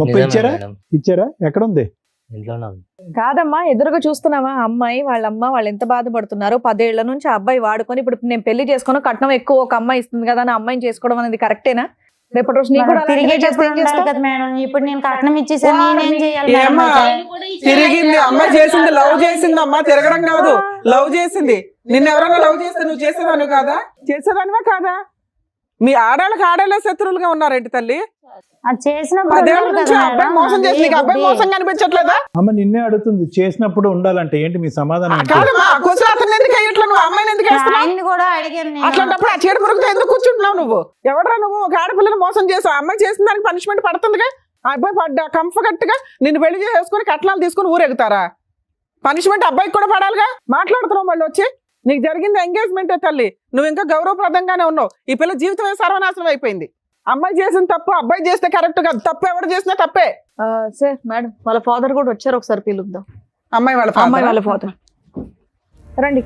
30 ఇచ్చారా? మేడం ఇచ్చారా? ఎక్కడ ఉంది? ఇంట్లోనే ఉంది. కాదమ్మా, ఎదురుగా చూస్తున్నావా అమ్మాయి వాళ్ళ అమ్మ వాళ్ళు ఎంత బాధపడుతున్నారు? 10 ఏళ్ల నుంచి ఆ అబ్బాయి వాడుకొని ఇప్పుడు నేను పెళ్లి చేసుకుని కట్నం ఎక్కువ ఒక అమ్మాయి ఇస్తుంది కదా అని అమ్మాయిని చేసుకోవడం అనేది కరెక్టేనా? రేపటి రోజు నీకు కూడా అలాంటిదే తిరిగి చేస్తే ఏం చేస్తావు? కదా మేడం. ఇప్పుడు నేను కట్నం ఇచ్చేసాను, నేనేం చేయాలి మేడం? ఏమ్మా, తిరిగింది అమ్మ చేసింది, లవ్ చేసింది అమ్మ, తిరగడం కాదు, లవ్ చేసింది. నిన్ను ఎవరైనా లవ్ చేస్తే నువ్వు చేసేదాను కాదా? చేసేదానివా కాదా? మీ ఆడాళ్ళకి ఆడాళ్ళే శత్రువులుగా ఉన్నారేంటి తల్లి? అది చేసినప్పుడు 10 ఏళ్ల ఉండాలి నుంచి కదా అబ్బాయి మేడం. మోసం చేసి నీకు అబ్బాయి అది మోసం కనిపించట్లేదా? అమ్మ నిన్నే అడుగుతుంది, చేసినప్పుడు ఉండాలంటే ఏంటి మీ సమాధానం ఏంటి? కాదమ్మా, క్వశ్చన్ అతను ఎందుకు అయ్యట్లా, నువ్వు అమ్మాయిని ఎందుకు వేస్తున్నావు? ఆయన్ని కూడా అడిగాను నేను. అట్లాంటప్పుడు ఆ చీడ పురుగుతో ఎందుకు కూర్చుంటున్నావు నువ్వు? ఎవడరా నువ్వు? ఒక ఆడపిల్లని మోసం చేసావు, అమ్మాయి చేసిన దానికి పనిష్మెంట్ పడుతుందిగా. ఆ అబ్బాయి పడ్డా కంఫర్ట్ గా నిన్ను పెళ్లి చేసుకుని కట్నాలు తీసుకుని ఊరెగుతారా? పనిష్మెంట్ అబ్బాయికి కూడా పడాలిగా. మాట్లాడుతున్నావు మళ్ళీ వచ్చి నీకు జరిగింది ఎంగేజ్మెంటే తల్లి, నువ్వు ఇంకా గౌరవప్రదంగానే ఉన్నావు. ఈ పిల్ల జీవితమే సర్వనాశనం అయిపోయింది. అమ్మాయి చేసిన తప్పు అబ్బాయి చేస్తే కరెక్ట్ కాదు, తప్పు ఎవరు చేసినా తప్పే. సార్ మేడం వాళ్ళ ఫాదర్ కూడా వచ్చారు, ఒకసారి పిలుద్దాం. అమ్మాయి వాళ్ళ ఫాదర్ రండి.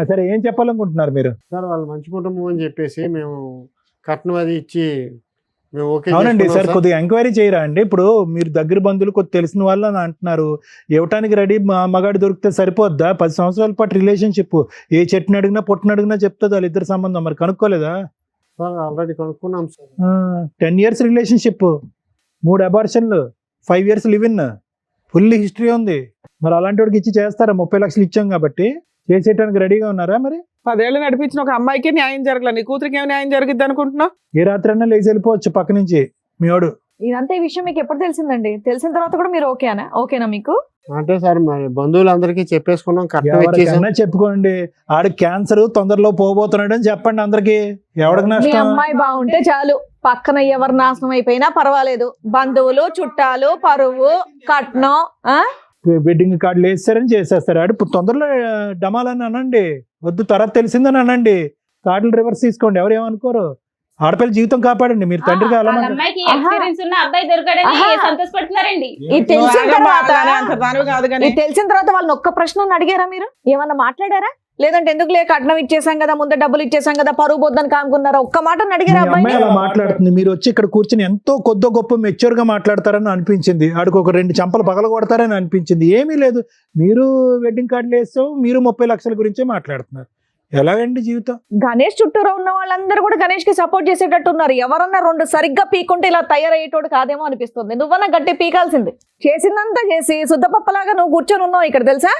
సరే ఏం చెప్పాలనుకుంటున్నారు మీరు? సార్ వాళ్ళు మంచి కుటుంబం అని చెప్పేసి మేము కట్నం అది ఇచ్చి మేము ఓకే. అవునండి సార్, కొద్దిగా ఎంక్వైరీ చేయరా అండి. ఇప్పుడు మీరు దగ్గర బంధువులు కొద్ది తెలిసిన వాళ్ళు అని అంటున్నారు, ఇవ్వటానికి రెడీ మగాడు దొరికితే సరిపోద్దా? 10 సంవత్సరాల పాటు రిలేషన్షిప్, ఏ చెట్టుని అడిగినా పొట్టుని అడిగినా చెప్తుంది వాళ్ళిద్దరు సంబంధం. మరి కనుక్కోలేదా? సార్ ఆల్రెడీ కనుక్కున్నాం సార్. 10 years రిలేషన్షిప్, 3 అబార్షన్లు, 5 years live in, full history ఉంది. మరి అలాంటి వాడికి ఇచ్చి చేస్తారా? 30 లక్షలు ఇచ్చాం కాబట్టి చేసేయడానికి రెడీగా ఉన్నారా? మరి 10 ఏళ్ళు నడిపించిన ఒక అమ్మాయికి న్యాయం జరగలే, నీ కూతురికి ఏమి న్యాయం జరిగిద్ది అనుకుంటున్నావు? ఏ రాత్రి అన్నా లేచి వెళ్ళిపోవచ్చు పక్క నుంచి మీ వాడు. ఇదంతా ఈ విషయం మీకు ఎప్పుడు తెలిసిందండి? తెలిసిన తర్వాత కూడా మీరు ఓకేనా మీకు? అంటే సార్ మరి బంధువులందరికీ చెప్పేసుకున్నాం, కట్నం ఇచ్చేసాం. ఎవరికన్నా చెప్పుకోండి, ఆడు క్యాన్సర్ తొందరలో పోబోతున్నాడు అని చెప్పండి అందరికి. ఎవరికి మీ నష్టం? అమ్మాయి బాగుంటే చాలు, పక్కన ఎవరు నాశనం అయిపోయినా పర్వాలేదు. బంధువులు, చుట్టాలు, పరువు, కట్నం, వెడ్డింగ్ కార్డులు వేస్తారని చేసేస్తారు. ఆడు తొందరలో డమాలని అనండి, వద్దు తర్వాత తెలిసిందని అనండి, కార్డులు రివర్స్ తీసుకోండి, ఎవరు ఏమనుకోరు. ఆడపిల్ల జీవితం కాపాడండి, మీరు తండ్రిగా అలా అమ్మాయికి ఎక్స్పీరియన్స్ ఉన్న అబ్బాయి దొరకడని సంతోషపడుతున్నారండి. ఇది తెలిసిన తర్వాత వాళ్ళని ఒక్క ప్రశ్న అడిగారా మీరు? ఏమన్నా మాట్లాడారా? లేదంటే ఎందుకు లేక కట్నం ఇచ్చేసాం కదా, ముందే డబ్బులు ఇచ్చేసాం కదా, పరువు పోద్దని కానుకున్నారా? ఒక్క మాట అడిగారా? అమ్మాయి అలా మాట్లాడుతుంది, మీరు వచ్చి ఇక్కడ కూర్చుని ఎంతో కొద్ది గొప్ప మెచ్యూర్ గా మాట్లాడతారని అనిపించింది. ఆడికి ఒక 2 చెంపలు పగల కొడతారని అనిపించింది. ఏమీ లేదు, మీరు వెడ్డింగ్ కార్డులు వేస్తాం, మీరు 30 లక్షల గురించే మాట్లాడుతున్నారు. ఎలాగండి జీవితం? గణేష్ చుట్టూరా ఉన్న వాళ్ళందరూ కూడా గణేష్ కి సపోర్ట్ చేసేటట్టు ఉన్నారు. ఎవరన్నా 2 సరిగ్గా పీకుంటే ఇలా తయారయ్యేటోడు కాదేమో అనిపిస్తుంది. నువ్వన్నా గట్టి పీకాల్సింది. చేసిందంతా చేసి శుద్ధపప్పలాగా నువ్వు కూర్చొని ఉన్నావు ఇక్కడ, తెలుసా?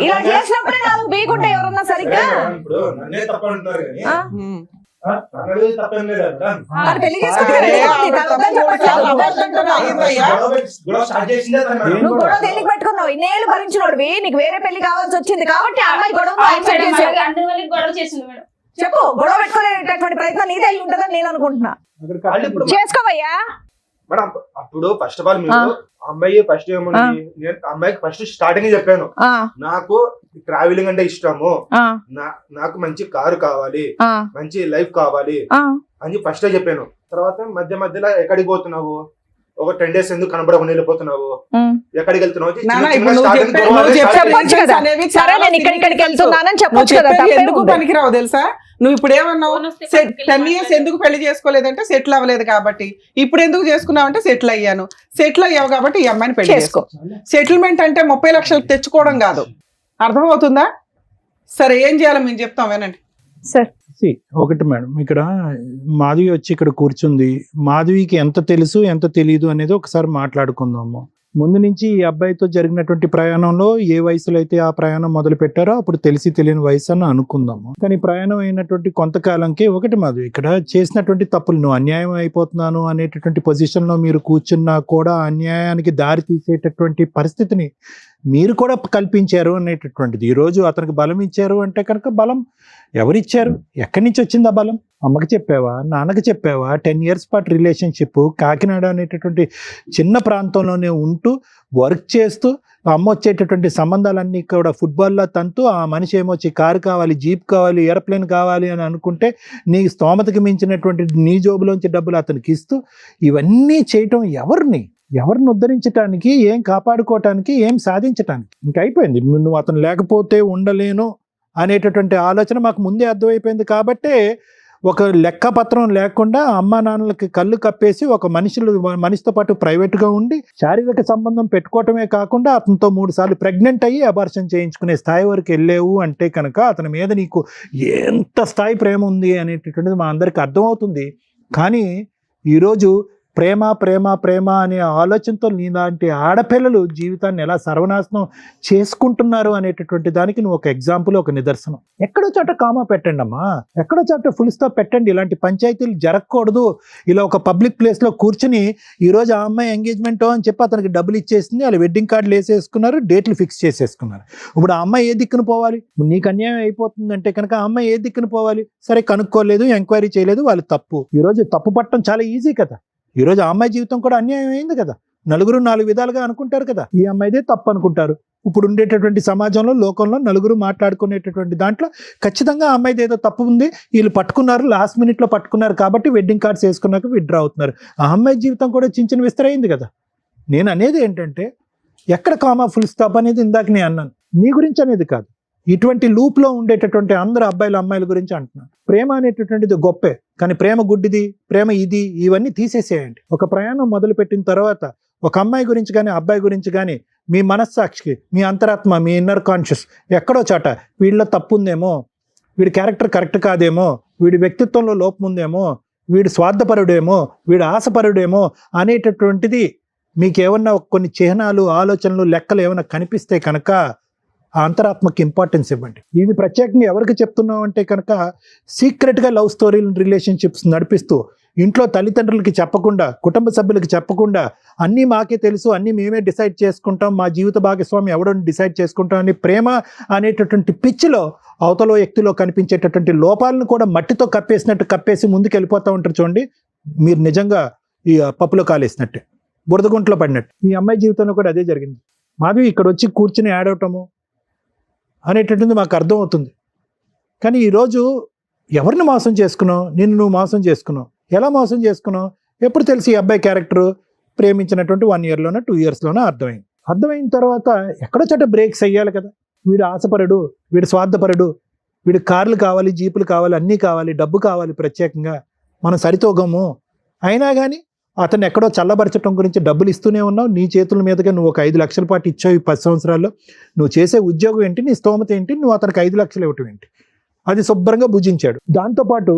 ఇలా చేసినప్పుడే కాదు, పీకుంటే ఎవరన్నా సరిగ్గా పెళ్లి నువ్వు గొడవ తెలియక పెట్టుకున్నావు, ఇన్నేళ్ళు భరించినోడివి, నీకు వేరే పెళ్లి కావాల్సి వచ్చింది కాబట్టి ఆ అమ్మాయి గొడవ చెప్పు. గొడవ పెట్టుకునేటటువంటి ప్రయత్నం నీదే అయి ఉంటుందని నేను అనుకుంటున్నా. చేసుకోవయ్యా. మేడం అప్పుడు ఫస్ట్ ఆఫ్ ఆల్ మీరు అమ్మాయి ఫస్ట్ ఏముంది, నేను అమ్మాయికి ఫస్ట్ స్టార్టింగ్ చెప్పాను, నాకు ట్రావెలింగ్ అంటే ఇష్టము, నాకు మంచి కారు కావాలి, మంచి లైఫ్ కావాలి అని ఫస్ట్ చెప్పాను. తర్వాత మధ్య మధ్యలో ఎక్కడికి పోతున్నావు, ఒక 10 days ఎందుకు కనబడకుండా వెళ్ళిపోతున్నావు, ఎక్కడికి వెళ్తున్నావు, ఎందుకు పనికిరావు తెలుసా? నువ్వు ఇప్పుడు ఏమన్నావు, 10 years ఎందుకు పెళ్లి చేసుకోలేదంటే సెటిల్ అవ్వలేదు కాబట్టి. ఇప్పుడు ఎందుకు చేసుకున్నావు అంటే సెటిల్ అయ్యాను. సెటిల్ అయ్యావు కాబట్టి ఈ అమ్మాయిని పెళ్లి చేసుకో. సెటిల్మెంట్ అంటే 30 లక్షలు తెచ్చుకోవడం కాదు, అర్థమవుతుందా? సరే ఏం చేయాలో మేము చెప్తాం, వినండి సార్. ఒకటి మేడం, ఇక్కడ మాధవి వచ్చి ఇక్కడ కూర్చుంది. మాధవికి ఎంత తెలుసు ఎంత తెలియదు అనేది ఒకసారి మాట్లాడుకుందాము. ముందు నుంచి ఈ అబ్బాయితో జరిగినటువంటి ప్రయాణంలో ఏ వయసులో అయితే ఆ ప్రయాణం మొదలు పెట్టారో అప్పుడు తెలిసి తెలియని వయసు అని అనుకుందాము. కానీ ప్రయాణం అయినటువంటి కొంతకాలంకి ఒకటి మాధవి ఇక్కడ చేసినటువంటి తప్పులు, నువ్వు అన్యాయం అయిపోతున్నాను అనేటటువంటి పొజిషన్లో మీరు కూర్చున్నా కూడా అన్యాయానికి దారి తీసేటటువంటి పరిస్థితిని మీరు కూడా కల్పించారు అనేటటువంటిది. ఈరోజు అతనికి బలం ఇచ్చారు అంటే కనుక బలం ఎవరిచ్చారు, ఎక్కడి నుంచి వచ్చింది ఆ బలం? అమ్మకి చెప్పావా, నాన్నకి చెప్పావా? 10 years పాటు రిలేషన్షిప్, కాకినాడ అనేటటువంటి చిన్న ప్రాంతంలోనే ఉంటూ వర్క్ చేస్తూ అమ్మ వచ్చేటటువంటి సంబంధాలన్నీ కూడా ఫుట్బాల్లో తంతూ, ఆ మనిషి ఏమొచ్చి కారు కావాలి, జీప్ కావాలి, ఏరోప్లేన్ కావాలి అని అనుకుంటే నీ స్తోమతకి మించినటువంటి నీ జోబులోంచి డబ్బులు అతనికి ఇస్తూ ఇవన్నీ చేయటం ఎవరిని ఉద్ధరించడానికి, ఏం కాపాడుకోవటానికి, ఏం సాధించటానికి? ఇంకా అయిపోయింది. నువ్వు అతను లేకపోతే ఉండలేను అనేటటువంటి ఆలోచన మాకు ముందే అర్థమైపోయింది. కాబట్టే ఒక లెక్కపత్రం లేకుండా అమ్మా నాన్నలకి కళ్ళు కప్పేసి ఒక మనిషితో పాటు ప్రైవేట్గా ఉండి శారీరక సంబంధం పెట్టుకోవటమే కాకుండా అతనితో 3 సార్లు ప్రెగ్నెంట్ అయ్యి అబార్షన్ చేయించుకునే స్థాయి వరకు వెళ్ళేవు అంటే కనుక అతని మీద నీకు ఎంత స్థాయి ప్రేమ ఉంది అనేటటువంటిది మా అందరికి అర్థమవుతుంది. కానీ ఈరోజు ప్రేమ ప్రేమ ప్రేమ అనే ఆలోచనతో నీలాంటి ఆడపిల్లలు జీవితాన్ని ఎలా సర్వనాశనం చేసుకుంటున్నారు అనేటటువంటి దానికి నువ్వు ఒక ఎగ్జాంపుల్, ఒక నిదర్శనం. ఎక్కడో చోట కామా పెట్టండి అమ్మా, ఎక్కడో చోట ఫుల్ స్టాప్ పెట్టండి. ఇలాంటి పంచాయతీలు జరగకూడదు. ఇలా ఒక పబ్లిక్ ప్లేస్లో కూర్చుని ఈరోజు ఆ అమ్మాయి ఎంగేజ్మెంట్ అని చెప్పి అతనికి డబ్బులు ఇచ్చేసింది, వాళ్ళు వెడ్డింగ్ కార్డులు వేసేసుకున్నారు, డేట్లు ఫిక్స్ చేసేసుకున్నారు. ఇప్పుడు ఆ అమ్మాయి ఏ దిక్కును పోవాలి? నీకు అన్యాయం అయిపోతుందంటే కనుక ఆ అమ్మాయి ఏ దిక్కును పోవాలి? సరే కనుక్కోలేదు, ఎంక్వైరీ చేయలేదు, వాళ్ళు తప్పు. ఈరోజు తప్పు పట్టడం చాలా ఈజీ కదా. ఈరోజు ఆ అమ్మాయి జీవితం కూడా అన్యాయం అయింది కదా. నలుగురు 4 విధాలుగా అనుకుంటారు కదా, ఈ అమ్మాయిదే తప్పు అనుకుంటారు. ఇప్పుడు ఉండేటటువంటి సమాజంలో, లోకంలో నలుగురు మాట్లాడుకునేటటువంటి దాంట్లో ఖచ్చితంగా ఆ అమ్మాయిది ఏదో తప్పు ఉంది, వీళ్ళు పట్టుకున్నారు, లాస్ట్ మినిట్లో పట్టుకున్నారు కాబట్టి వెడ్డింగ్ కార్డ్స్ వేసుకున్నాక విత్డ్రా అవుతున్నారు. ఆ అమ్మాయి జీవితం కూడా చించిన విస్తరైంది కదా. నేను అనేది ఏంటంటే ఎక్కడ కామా ఫుల్ స్టాప్ అనేది ఇందాక నేను అన్నాను, నీ గురించి అనేది కాదు, ఇటువంటి లూప్లో ఉండేటటువంటి అందరు అబ్బాయిలు అమ్మాయిల గురించి అంటున్నాను. ప్రేమ అనేటటువంటిది గొప్పే, కానీ ప్రేమ గుడ్డిది, ప్రేమ ఇది, ఇవన్నీ తీసేసేయండి. ఒక ప్రయాణం మొదలుపెట్టిన తర్వాత ఒక అమ్మాయి గురించి కానీ అబ్బాయి గురించి కానీ మీ మనస్సాక్షికి, మీ అంతరాత్మ, మీ ఇన్నర్ కాన్షియస్ ఎక్కడో చాట వీళ్ళ తప్పు ఉందేమో, వీడి క్యారెక్టర్ కరెక్ట్ కాదేమో, వీడి వ్యక్తిత్వంలో లోపం ఉందేమో, వీడు స్వార్థపరుడేమో, వీడు ఆశపరుడేమో అనేటటువంటిది మీకు ఏమన్నా కొన్ని చిహ్నాలు, ఆలోచనలు, లెక్కలు ఏమైనా కనిపిస్తే కనుక ఆ అంతరాత్మకి ఇంపార్టెన్స్ ఇవ్వండి. ఇది ప్రత్యేకంగా ఎవరికి చెప్తున్నాం అంటే కనుక సీక్రెట్గా లవ్ స్టోరీలు, రిలేషన్షిప్స్ నడిపిస్తూ ఇంట్లో తల్లిదండ్రులకి చెప్పకుండా, కుటుంబ సభ్యులకి చెప్పకుండా, అన్నీ మాకే తెలుసు, అన్నీ మేమే డిసైడ్ చేసుకుంటాం, మా జీవిత భాగస్వామి ఎవడో డిసైడ్ చేసుకుంటాం అని ప్రేమ అనేటటువంటి పిచ్చిలో అవతల వ్యక్తిలో కనిపించేటటువంటి లోపాలను కూడా మట్టితో కప్పేసినట్టు కప్పేసి ముందుకు వెళ్ళిపోతూ ఉంటారు. చూడండి, మీరు నిజంగా ఈ పప్పులో కాలేసినట్టే, బురదగుంట్లో పడినట్టు. ఈ అమ్మాయి జీవితంలో కూడా అదే జరిగింది. మాధవి ఇక్కడ వచ్చి కూర్చుని యాడ్ అవటము అనేటటువంటి మాకు అర్థం అవుతుంది. కానీ ఈరోజు ఎవరిని మోసం చేసుకున్నావు? నిన్ను నువ్వు మోసం చేసుకున్నావు. ఎలా మోసం చేసుకున్నావు? ఎప్పుడు తెలిసి ఈ అబ్బాయి క్యారెక్టరు ప్రేమించినటువంటి 1 yearలోనో 2 yearsలోనో అర్థమైంది. అర్థమైన తర్వాత ఎక్కడో చోట బ్రేక్స్ అయ్యాలి కదా. వీడు ఆశపరుడు, వీడు స్వార్థపరుడు, వీడు కార్లు కావాలి, జీపులు కావాలి, అన్నీ కావాలి, డబ్బు కావాలి, ప్రత్యేకంగా మనం సరితూగము. అయినా కానీ అతను ఎక్కడో చల్లబరచడం గురించి డబ్బులు ఇస్తూనే ఉన్నావు. నీ చేతుల మీదుగా నువ్వు ఒక 5 లక్షల పాటు ఇచ్చావు ఈ 10 సంవత్సరాల్లో. నువ్వు చేసే ఉద్యోగం ఏంటి, నీ స్తోమత ఏంటి, నువ్వు అతనికి 5 లక్షలు ఇవ్వటం ఏంటి? అది శుభ్రంగా భుజించాడు. దాంతోపాటు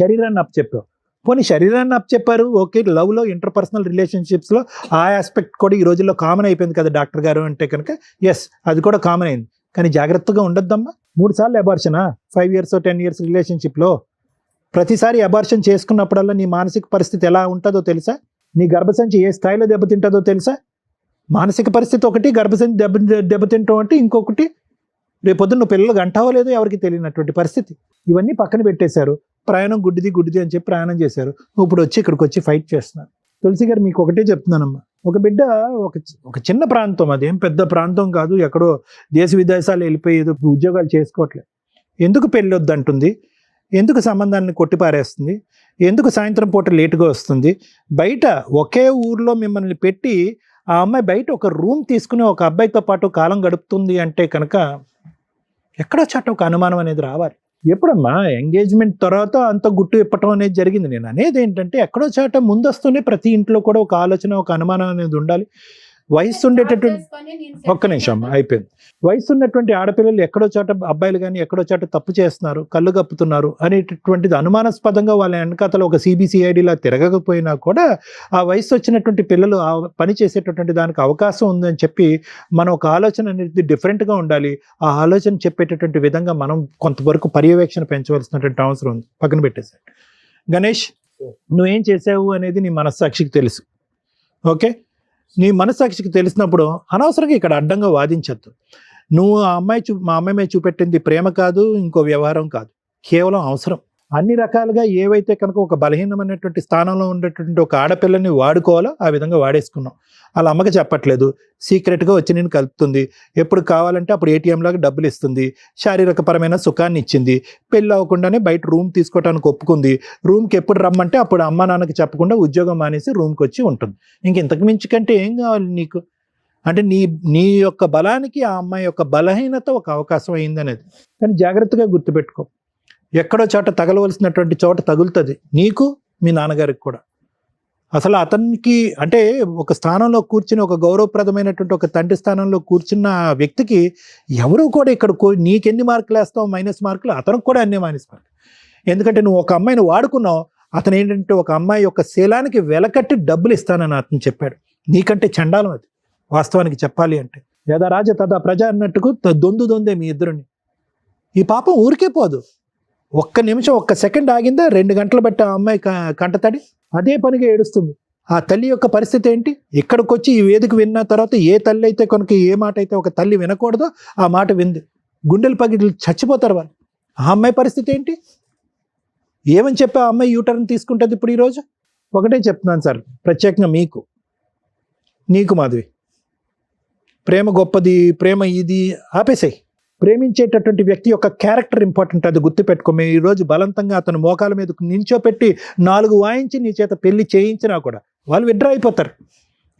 శరీరాన్ని అప్పచెప్పావు. పోనీ శరీరాన్ని అప్పచెప్పారు, ఓకే, లవ్లో, ఇంటర్పర్సనల్ రిలేషన్షిప్స్లో ఆ ఆస్పెక్ట్ కూడా ఈ రోజుల్లో కామన్ అయిపోయింది కదా డాక్టర్ గారు అంటే కనుక. ఎస్, అది కూడా కామన్ అయింది. కానీ జాగ్రత్తగా ఉండొద్దమ్మా. 3 సార్లు అబార్షనా 5 years 10 years రిలేషన్షిప్లో? ప్రతిసారి అబార్షన్ చేసుకున్నప్పుడల్లా నీ మానసిక పరిస్థితి ఎలా ఉంటుందో తెలుసా? నీ గర్భసంచి ఏ స్థాయిలో దెబ్బతింటుందో తెలుసా? మానసిక పరిస్థితి ఒకటి, గర్భసంచి దెబ్బతింటాం అంటే ఇంకొకటి. రేపొద్దున నువ్వు పిల్లలు అంటావో లేదో ఎవరికి తెలియనటువంటి పరిస్థితి. ఇవన్నీ పక్కన పెట్టేశారు. ప్రయాణం గుడ్డిది అని చెప్పి ప్రయాణం చేశారు. ఇప్పుడు వచ్చి ఇక్కడికి వచ్చి ఫైట్ చేస్తున్నారు. తులసి గారు, మీకు ఒకటే చెప్తున్నానమ్మా, ఒక బిడ్డ ఒక చిన్న ప్రాంతం, అదేం పెద్ద ప్రాంతం కాదు, ఎక్కడో దేశ విదేశాలు వెళ్ళిపోయి ఏదో ఉద్యోగాలు చేసుకోవట్లేదు. ఎందుకు పెళ్ళి వద్దంటుంది? ఎందుకు సంబంధాన్ని కొట్టిపారేస్తుంది? ఎందుకు సాయంత్రం పూట లేటుగా వస్తుంది? బయట ఒకే ఊర్లో మిమ్మల్ని పెట్టి ఆ అమ్మాయి బయట ఒక రూమ్ తీసుకుని ఒక అబ్బాయితో పాటు కాలం గడుపుతుంది అంటే కనుక ఎక్కడో చట్ట ఒక అనుమానం అనేది రావాలి. ఎప్పుడమ్మా ఎంగేజ్మెంట్ తర్వాత అంత గుట్టు ఇప్పటం అనేది జరిగింది. నేను అనేది ఏంటంటే ఎక్కడో చాట ముందస్తూనే ప్రతి ఇంట్లో కూడా ఒక ఆలోచన, ఒక అనుమానం అనేది ఉండాలి. వయసు ఉండేటటువంటి, ఒక్క నిమిషం అమ్మా, అయిపోయింది. వయసు ఉన్నటువంటి ఆడపిల్లలు ఎక్కడో చోట, అబ్బాయిలు కానీ ఎక్కడో చోట తప్పు చేస్తున్నారు, కళ్ళు కప్పుతున్నారు అనేటటువంటిది అనుమానాస్పదంగా వాళ్ళ వెనకాతలో ఒక CBCIDలా తిరగకపోయినా కూడా ఆ వయసు వచ్చినటువంటి పిల్లలు ఆ పని చేసేటటువంటి దానికి అవకాశం ఉందని చెప్పి మనం ఒక ఆలోచన అనేది డిఫరెంట్గా ఉండాలి. ఆ ఆలోచన చెప్పేటటువంటి విధంగా మనం కొంతవరకు పర్యవేక్షణ పెంచవలసినటువంటి అవసరం ఉంది. పక్కన పెట్టేశాడు. గణేష్, నువ్వేం చేసావు అనేది నీ మనస్సాక్షికి తెలుసు. ఓకే, నీ మనస్సాక్షికి తెలిసినప్పుడు అనవసరంగా ఇక్కడ అడ్డంగా వాదించద్దు. నువ్వు మా అమ్మాయి మీద చూపెట్టింది ప్రేమ కాదు, ఇంకో వ్యవహారం కాదు, కేవలం అవసరం. అన్ని రకాలుగా ఏవైతే కనుక ఒక బలహీనమైనటువంటి స్థానంలో ఉండేటువంటి ఒక ఆడపిల్లని వాడుకోవాలో ఆ విధంగా వాడేసుకున్నాం. వాళ్ళ అమ్మకి చెప్పట్లేదు, సీక్రెట్గా వచ్చి నేను కలుపుతుంది, ఎప్పుడు కావాలంటే అప్పుడు ATM లాగా డబ్బులు ఇస్తుంది, శారీరకపరమైన సుఖాన్ని ఇచ్చింది, పెళ్ళి అవ్వకుండానే బయట రూమ్ తీసుకోవడానికి ఒప్పుకుంది, రూమ్కి ఎప్పుడు రమ్మంటే అప్పుడు అమ్మా నాన్నకి చెప్పకుండా ఉద్యోగం మానేసి రూమ్కి వచ్చి ఉంటుంది. ఇంతకు మించి కంటే ఏం కావాలి నీకు? అంటే నీ యొక్క బలానికి ఆ అమ్మాయి యొక్క బలహీనత ఒక అవకాశం అయింది అనేది. కానీ జాగ్రత్తగా గుర్తుపెట్టుకో, ఎక్కడో చోట తగలవలసినటువంటి చోట తగులుతుంది, నీకు మీ నాన్నగారికి కూడా. అసలు అతనికి అంటే ఒక స్థానంలో కూర్చుని, ఒక గౌరవప్రదమైనటువంటి ఒక తండ్రి స్థానంలో కూర్చున్న వ్యక్తికి ఎవరు కూడా ఇక్కడ నీకెన్ని మార్కులు వేస్తావు మైనస్ మార్కులు, అతనికి కూడా అన్ని మైనస్ మార్కులు. ఎందుకంటే నువ్వు ఒక అమ్మాయిని వాడుకున్నావు, అతను ఏంటంటే ఒక అమ్మాయి యొక్క శీలానికి వెలకట్టి డబ్బులు ఇస్తానని అతను చెప్పాడు. నీకంటే చండాలం అది వాస్తవానికి చెప్పాలి అంటే. యదా రాజ తదా ప్రజ అన్నట్టుకు దొందే మీ ఇద్దరుని. ఈ పాపం ఊరికే పోదు. ఒక్క నిమిషం, ఒక్క సెకండ్ ఆగిందా 2 గంటలు బట్టి ఆ అమ్మాయి కంటతడి అదే పనిగా ఏడుస్తుంది. ఆ తల్లి యొక్క పరిస్థితి ఏంటి? ఇక్కడికి వచ్చి ఈ వేదిక విన్న తర్వాత ఏ తల్లి అయితే కనుక ఏ మాట అయితే ఒక తల్లి వినకూడదో ఆ మాట వింది, గుండెలు పగిలి చచ్చిపోతారు వాళ్ళు. ఆ అమ్మాయి పరిస్థితి ఏంటి? ఏమని చెప్పి ఆ అమ్మాయి యూటర్న్ తీసుకుంటుంది ఇప్పుడు ఈరోజు? ఒకటే చెప్తున్నాను సార్, ప్రత్యేకంగా నీకు మాధవి, ప్రేమ గొప్పది, ప్రేమ ఇది ఆపేసాయి. ప్రేమించేటటువంటి వ్యక్తి యొక్క క్యారెక్టర్ ఇంపార్టెంట్, అది గుర్తుపెట్టుకో. మేము ఈరోజు బలవంతంగా అతను మోకాల మీద నించోపెట్టి 4 వాయించి నీ చేత పెళ్లి చేయించినా కూడా వాళ్ళు విత్డ్రా అయిపోతారు.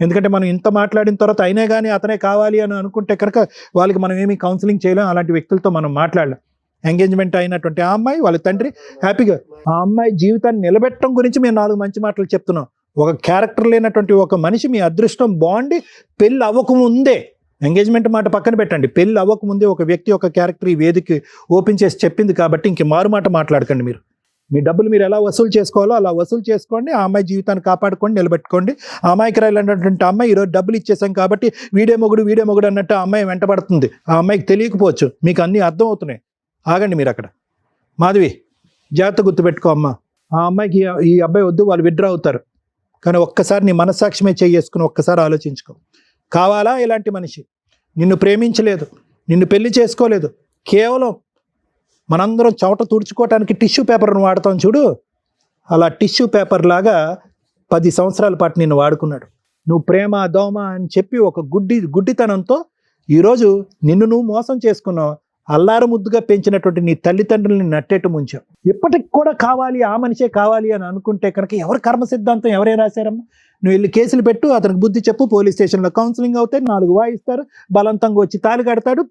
ఎందుకంటే మనం ఇంత మాట్లాడిన తర్వాత అయినా కానీ అతనే కావాలి అని అనుకుంటే కనుక వాళ్ళకి మనం ఏమీ కౌన్సిలింగ్ చేయలేం. అలాంటి వ్యక్తులతో మనం మాట్లాడలేం. ఎంగేజ్మెంట్ అయినటువంటి ఆ అమ్మాయి వాళ్ళ తండ్రి హ్యాపీగా ఆ అమ్మాయి జీవితాన్ని నిలబెట్టడం గురించి మేము 4 మంచి మాటలు చెప్తున్నాం. ఒక క్యారెక్టర్ లేనటువంటి ఒక మనిషి మీ అదృష్టం బాగుండి పెళ్ళి అవ్వకముందే, ఎంగేజ్మెంట్ మాట పక్కన పెట్టండి, పెళ్ళి అవ్వకముందే ఒక వ్యక్తి ఒక క్యారెక్టర్ ఈ వేదిక ఓపెన్ చేసి చెప్పింది కాబట్టి ఇంక మారుమాట మాట్లాడకండి. మీరు మీ డబ్బులు మీరు ఎలా వసూలు చేసుకోవాలో అలా వసూలు చేసుకోండి. ఆ అమ్మాయి జీవితాన్ని కాపాడుకోండి, నిలబెట్టుకోండి. ఆ అమ్మాయికి రాయాలన్నటువంటి అమ్మాయి ఈరోజు డబ్బులు ఇచ్చేసాం కాబట్టి వీడే మొగుడు అన్నట్టు ఆ అమ్మాయి వెంటబడుతుంది. ఆ అమ్మాయికి తెలియకపోవచ్చు, మీకు అన్నీ అర్థం అవుతున్నాయి. ఆగండి మీరు అక్కడ. మాధవి, జాగ్రత్త గుర్తుపెట్టుకో అమ్మ, ఆ అమ్మాయికి ఈ అబ్బాయి వద్దు, వాళ్ళు విత్డ్రా అవుతారు. కానీ ఒక్కసారి నీ మనస్సాక్షిమే చేసుకుని ఒక్కసారి ఆలోచించుకో. కావాలా ఇలాంటి మనిషి? నిన్ను ప్రేమించలేదు, నిన్ను పెళ్లి చేసుకోలేదు, కేవలం మనందరం చవట తుడుచుకోవటానికి టిష్యూ పేపర్ను వాడతాం చూడు, అలా టిష్యూ పేపర్ లాగా 10 సంవత్సరాల పాటు నిన్ను వాడుకున్నాడు. నువ్వు ప్రేమ దోమ అని చెప్పి ఒక గుడ్డితనంతో ఈరోజు నిన్ను నువ్వు మోసం చేసుకున్నావు. అల్లారు ముద్దుగా పెంచినటువంటి నీ తల్లిదండ్రులని నట్టేట్టు ముంచావు. ఇప్పటికి కూడా కావాలి, ఆ మనిషే కావాలి అని అనుకుంటే కనుక ఎవరి కర్మ సిద్ధాంతం ఎవరే రాశారమ్మా? నువ్వు వెళ్ళి కేసులు పెట్టు, అతనికి బుద్ధి చెప్పు, పోలీస్ స్టేషన్లో కౌన్సిలింగ్ అవుతాయి, 4 వాయిస్తారు, బలవంతంగా వచ్చి తాళి కడతాడు,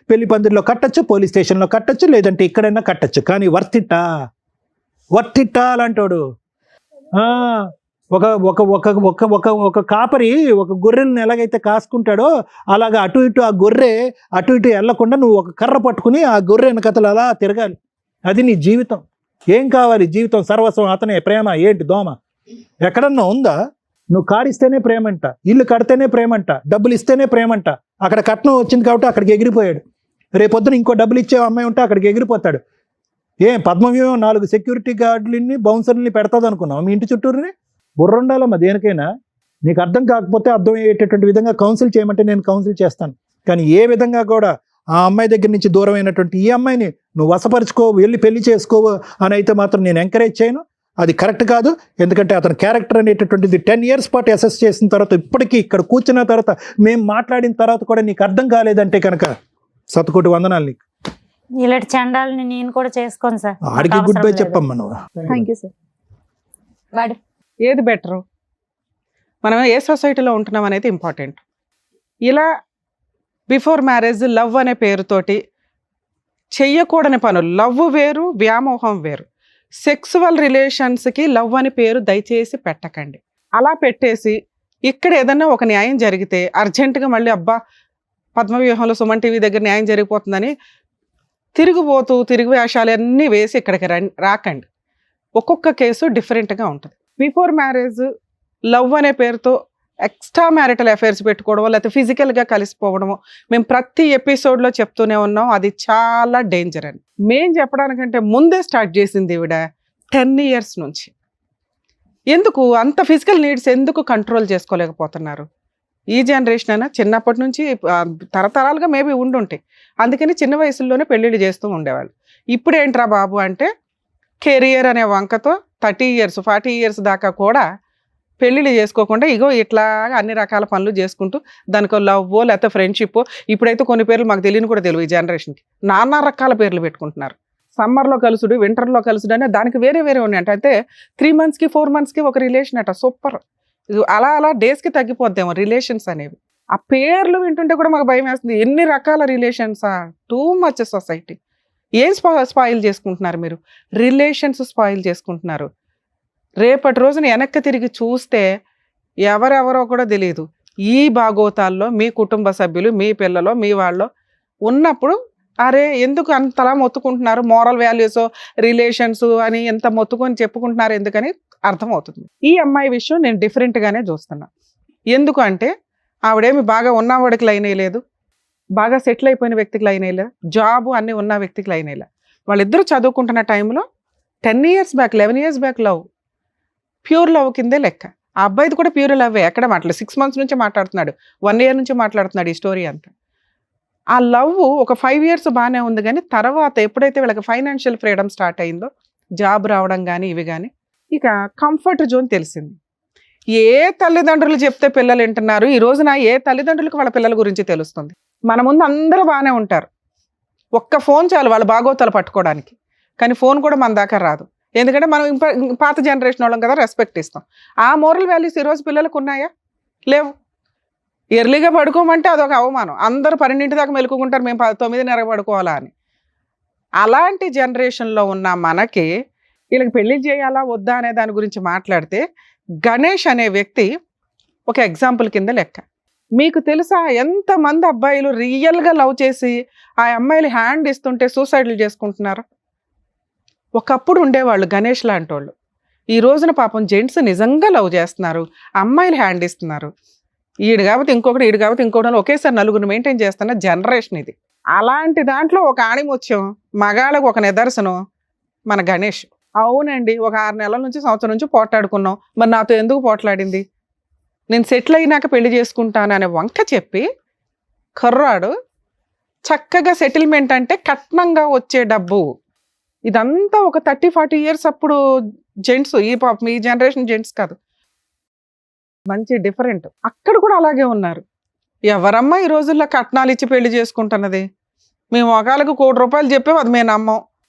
పెళ్లి పందిరిలో కట్టచ్చు, పోలీస్ స్టేషన్లో కట్టచ్చు, లేదంటే ఇక్కడైనా కట్టచ్చు. కానీ వర్తిట్టా అలాంటోడు. ఒక ఒక ఒక ఒక ఒక ఒక కాపరి ఒక గొర్రెలను ఎలాగైతే కాసుకుంటాడో అలాగా అటు ఇటు ఆ గొర్రె అటు ఇటు వెళ్లకుండా నువ్వు ఒక కర్ర పట్టుకుని ఆ గొర్రె వెనకతలు అలా తిరగాలి. అది నీ జీవితం. ఏం కావాలి? జీవితం సర్వస్వం అతనే. ప్రేమ ఏంటి? దోమ ఎక్కడన్నా ఉందా? నువ్వు కారిస్తేనే ప్రేమంట, ఇల్లు కడితేనే ప్రేమంట, డబ్బులు ఇస్తేనే ప్రేమంట. అక్కడ కట్నం వచ్చింది కాబట్టి అక్కడికి ఎగిరిపోయాడు. రేపొద్దున ఇంకో డబ్బులు ఇచ్చే అమ్మాయి ఉంటే అక్కడికి ఎగిరిపోతాడు. పద్మవ్యూహం 4 సెక్యూరిటీ గార్డులని బౌన్సర్ని పెడతాది అనుకున్నావు మీ ఇంటి చుట్టూరుని? బుర్రుండాలమ్మా దేనికైనా. నీకు అర్థం కాకపోతే అర్థం అయ్యేటటువంటి విధంగా కౌన్సిల్ చేయమంటే నేను కౌన్సిల్ చేస్తాను. కానీ ఏ విధంగా కూడా ఆ అమ్మాయి దగ్గర నుంచి దూరం అయినటువంటి ఈ అమ్మాయిని నువ్వు వశపరుచుకో, వెళ్ళి పెళ్లి చేసుకోవు అని అయితే మాత్రం నేను ఎంకరేజ్ చేయను. అది కరెక్ట్ కాదు. ఎందుకంటే అతని క్యారెక్టర్ అనేటటువంటిది 10 years పాటు అసెస్ చేసిన తర్వాత ఇప్పటికీ ఇక్కడ కూర్చున్న తర్వాత మేము మాట్లాడిన తర్వాత కూడా నీకు అర్థం కాలేదంటే కనుక శతకోటి వందనాలు నీకు. ఇలాంటి చండాలని నేను కూడా చేసుకోను సార్. ఆడికి గుడ్ బై చెప్పమ్మా నువ్వు. Thank you sir. మేడం, ఏది బెటరు? మనం ఏ సొసైటీలో ఉంటున్నాం అనేది ఇంపార్టెంట్. ఇలా బిఫోర్ మ్యారేజ్ లవ్ అనే పేరుతోటి చెయ్యకూడని పనులు, లవ్ వేరు, వ్యామోహం వేరు. సెక్సువల్ రిలేషన్స్కి లవ్ అని పేరు దయచేసి పెట్టకండి. అలా పెట్టేసి ఇక్కడ ఏదన్నా ఒక న్యాయం జరిగితే అర్జెంటుగా మళ్ళీ అబ్బా పద్మవ్యూహంలో సుమన్ టీవీ దగ్గర న్యాయం జరిగిపోతుందని తిరిగి వేషాలు అన్నీ వేసి ఇక్కడికి రాకండి. ఒక్కొక్క కేసు డిఫరెంట్గా ఉంటుంది. బిఫోర్ మ్యారేజ్ లవ్ అనే పేరుతో ఎక్స్ట్రా మ్యారిటల్ అఫైర్స్ పెట్టుకోవడం, లేకపోతే ఫిజికల్గా కలిసిపోవడము మేము ప్రతి ఎపిసోడ్లో చెప్తూనే ఉన్నాం. అది చాలా డేంజర్ అని మేం చెప్పడానికంటే ముందే స్టార్ట్ చేసింది ఈవిడ 10 years నుంచి. ఎందుకు అంత ఫిజికల్ నీడ్స్ ఎందుకు కంట్రోల్ చేసుకోలేకపోతున్నారు? ఈ జనరేషన్ అయినా చిన్నప్పటి నుంచి తరతరాలుగా మేబీ ఉండుంటాయి. అందుకని చిన్న వయసుల్లోనే పెళ్ళిళ్ళు చేస్తూ ఉండేవాళ్ళు. ఇప్పుడు ఏంట్రా బాబు అంటే కెరియర్ అనే వంకతో 30 years 40 years దాకా కూడా పెళ్ళిళ్ళు చేసుకోకుండా ఇగో ఇట్లా అన్ని రకాల పనులు చేసుకుంటూ దానికి లవ్వో లేకపోతే ఫ్రెండ్షిప్, ఇప్పుడైతే కొన్ని పేర్లు మాకు తెలియని కూడా తెలియదు. ఈ జనరేషన్కి నానా రకాల పేర్లు పెట్టుకుంటున్నారు. సమ్మర్లో కలుసుడు, వింటర్లో కలుసుడు అనే దానికి వేరే ఉన్నాయంట. అయితే 3 monthsకి 4 monthsకి ఒక రిలేషన్ అట. సూపర్. అలా డేస్కి తగ్గిపోద్దేమో రిలేషన్స్ అనేవి. ఆ పేర్లు వింటుంటే కూడా మాకు భయం వేస్తుంది. ఎన్ని రకాల రిలేషన్సా? Too much society. ఏం స్పాయిల్ చేసుకుంటున్నారు మీరు? రిలేషన్స్ స్పాయిల్ చేసుకుంటున్నారు. రేపటి రోజున వెనక్కి తిరిగి చూస్తే ఎవరెవరో కూడా తెలియదు. ఈ భాగోతాల్లో మీ కుటుంబ సభ్యులు, మీ పిల్లలు, మీ వాళ్ళు ఉన్నప్పుడు అరే ఎందుకు అంతలా మొత్తుకుంటున్నారు? మోరల్ వాల్యూస్ రిలేషన్స్ అని ఎంత మొత్తుకొని చెప్పుకుంటున్నారు ఎందుకని అర్థమవుతుంది. ఈ అమ్మాయి విషయం నేను డిఫరెంట్గానే చూస్తున్నా. ఎందుకు అంటే ఆవిడేమి బాగా ఉన్నవాడికి లైన్ వేయలేదు, బాగా సెటిల్ అయిపోయిన వ్యక్తికి లైన్ వేయలేదు, జాబు అన్నీ ఉన్న వ్యక్తికి లైన్ వేయలేదు. వాళ్ళిద్దరూ చదువుకుంటున్న టైంలో 10 years back 11 years back love, pure love కిందే లెక్క. ఆ అబ్బాయిది కూడా ప్యూర్ లవ్. ఎక్కడ మాట్లాడు 6 months నుంచి మాట్లాడుతున్నాడు, 1 year నుంచి మాట్లాడుతున్నాడు ఈ స్టోరీ అంతా. ఆ లవ్ ఒక 5 years బాగానే ఉంది. కానీ తర్వాత ఎప్పుడైతే వీళ్ళకి ఫైనాన్షియల్ ఫ్రీడమ్ స్టార్ట్ అయిందో, జాబ్ రావడం కానీ ఇవి కానీ, ఇక కంఫర్ట్ జోన్ తెలిసింది. ఏ తల్లిదండ్రులు చెప్తే పిల్లలు వింటున్నారు, ఈ రోజున ఏ తల్లిదండ్రులకు వాళ్ళ పిల్లల గురించి తెలుస్తుంది. మన ముందు అందరూ బాగానే ఉంటారు, ఒక్క ఫోన్ చాలు వాళ్ళ బాగోతాలు పట్టుకోవడానికి. కానీ ఫోన్ కూడా మన దాకా రాదు, ఎందుకంటే మనం పాత జనరేషన్ వాళ్ళం కదా, రెస్పెక్ట్ ఇస్తాం. ఆ మోరల్ వాల్యూస్ ఈరోజు పిల్లలకు ఉన్నాయా? లేవు. ఎర్లీగా పడుకోమంటే అదొక అవమానం, అందరూ 12 దాకా మెలుకుంటారు, మేము 9:30 పడుకోవాలా అని. అలాంటి జనరేషన్లో ఉన్న మనకి వీళ్ళకి పెళ్లి చేయాలా వద్దా అనే దాని గురించి మాట్లాడితే, గణేష్ అనే వ్యక్తి ఒక ఎగ్జాంపుల్ కింద లెక్క. మీకు తెలుసా ఎంతమంది అబ్బాయిలు రియల్గా లవ్ చేసి ఆ అమ్మాయిలు హ్యాండ్ ఇస్తుంటే సూసైడ్లు చేసుకుంటున్నారు? ఒకప్పుడు ఉండేవాళ్ళు గణేష్ లాంటి వాళ్ళు. ఈ రోజున పాపం జెంట్స్ నిజంగా లవ్ చేస్తున్నారు, అమ్మాయిలు హ్యాండ్ ఇస్తున్నారు. ఈడు కాబట్టి ఇంకొకటి, ఈడు కాబట్టి ఇంకొకటి, ఒకేసారి నలుగురు మెయింటైన్ చేస్తున్న జనరేషన్ ఇది. అలాంటి దాంట్లో ఒక ఆణిముత్యం, మగాళ్ళకు ఒక నిదర్శనం మన గణేష్. అవునండి, ఒక 6 నెలల నుంచి సంవత్సరం నుంచి పోట్లాడుకున్నాం, మరి నాతో ఎందుకు పోట్లాడింది, నేను సెటిల్ అయినాక పెళ్లి చేసుకుంటాను అనే వంక చెప్పి కర్రాడు చక్కగా సెటిల్మెంట్ అంటే కట్నంగా వచ్చే డబ్బు. ఇదంతా ఒక 30-40 ఇయర్స్ అప్పుడు జెంట్స్, ఈ జనరేషన్ జెంట్స్ కాదు, మంచి డిఫరెంట్. అక్కడ కూడా అలాగే ఉన్నారు. ఎవరమ్మా ఈ రోజుల్లో కట్నాలు ఇచ్చి పెళ్లి చేసుకుంటున్నది? మేము ఒకళ్ళకు ₹1,00,00,000 చెప్పాము, అది మేము నమ్మం.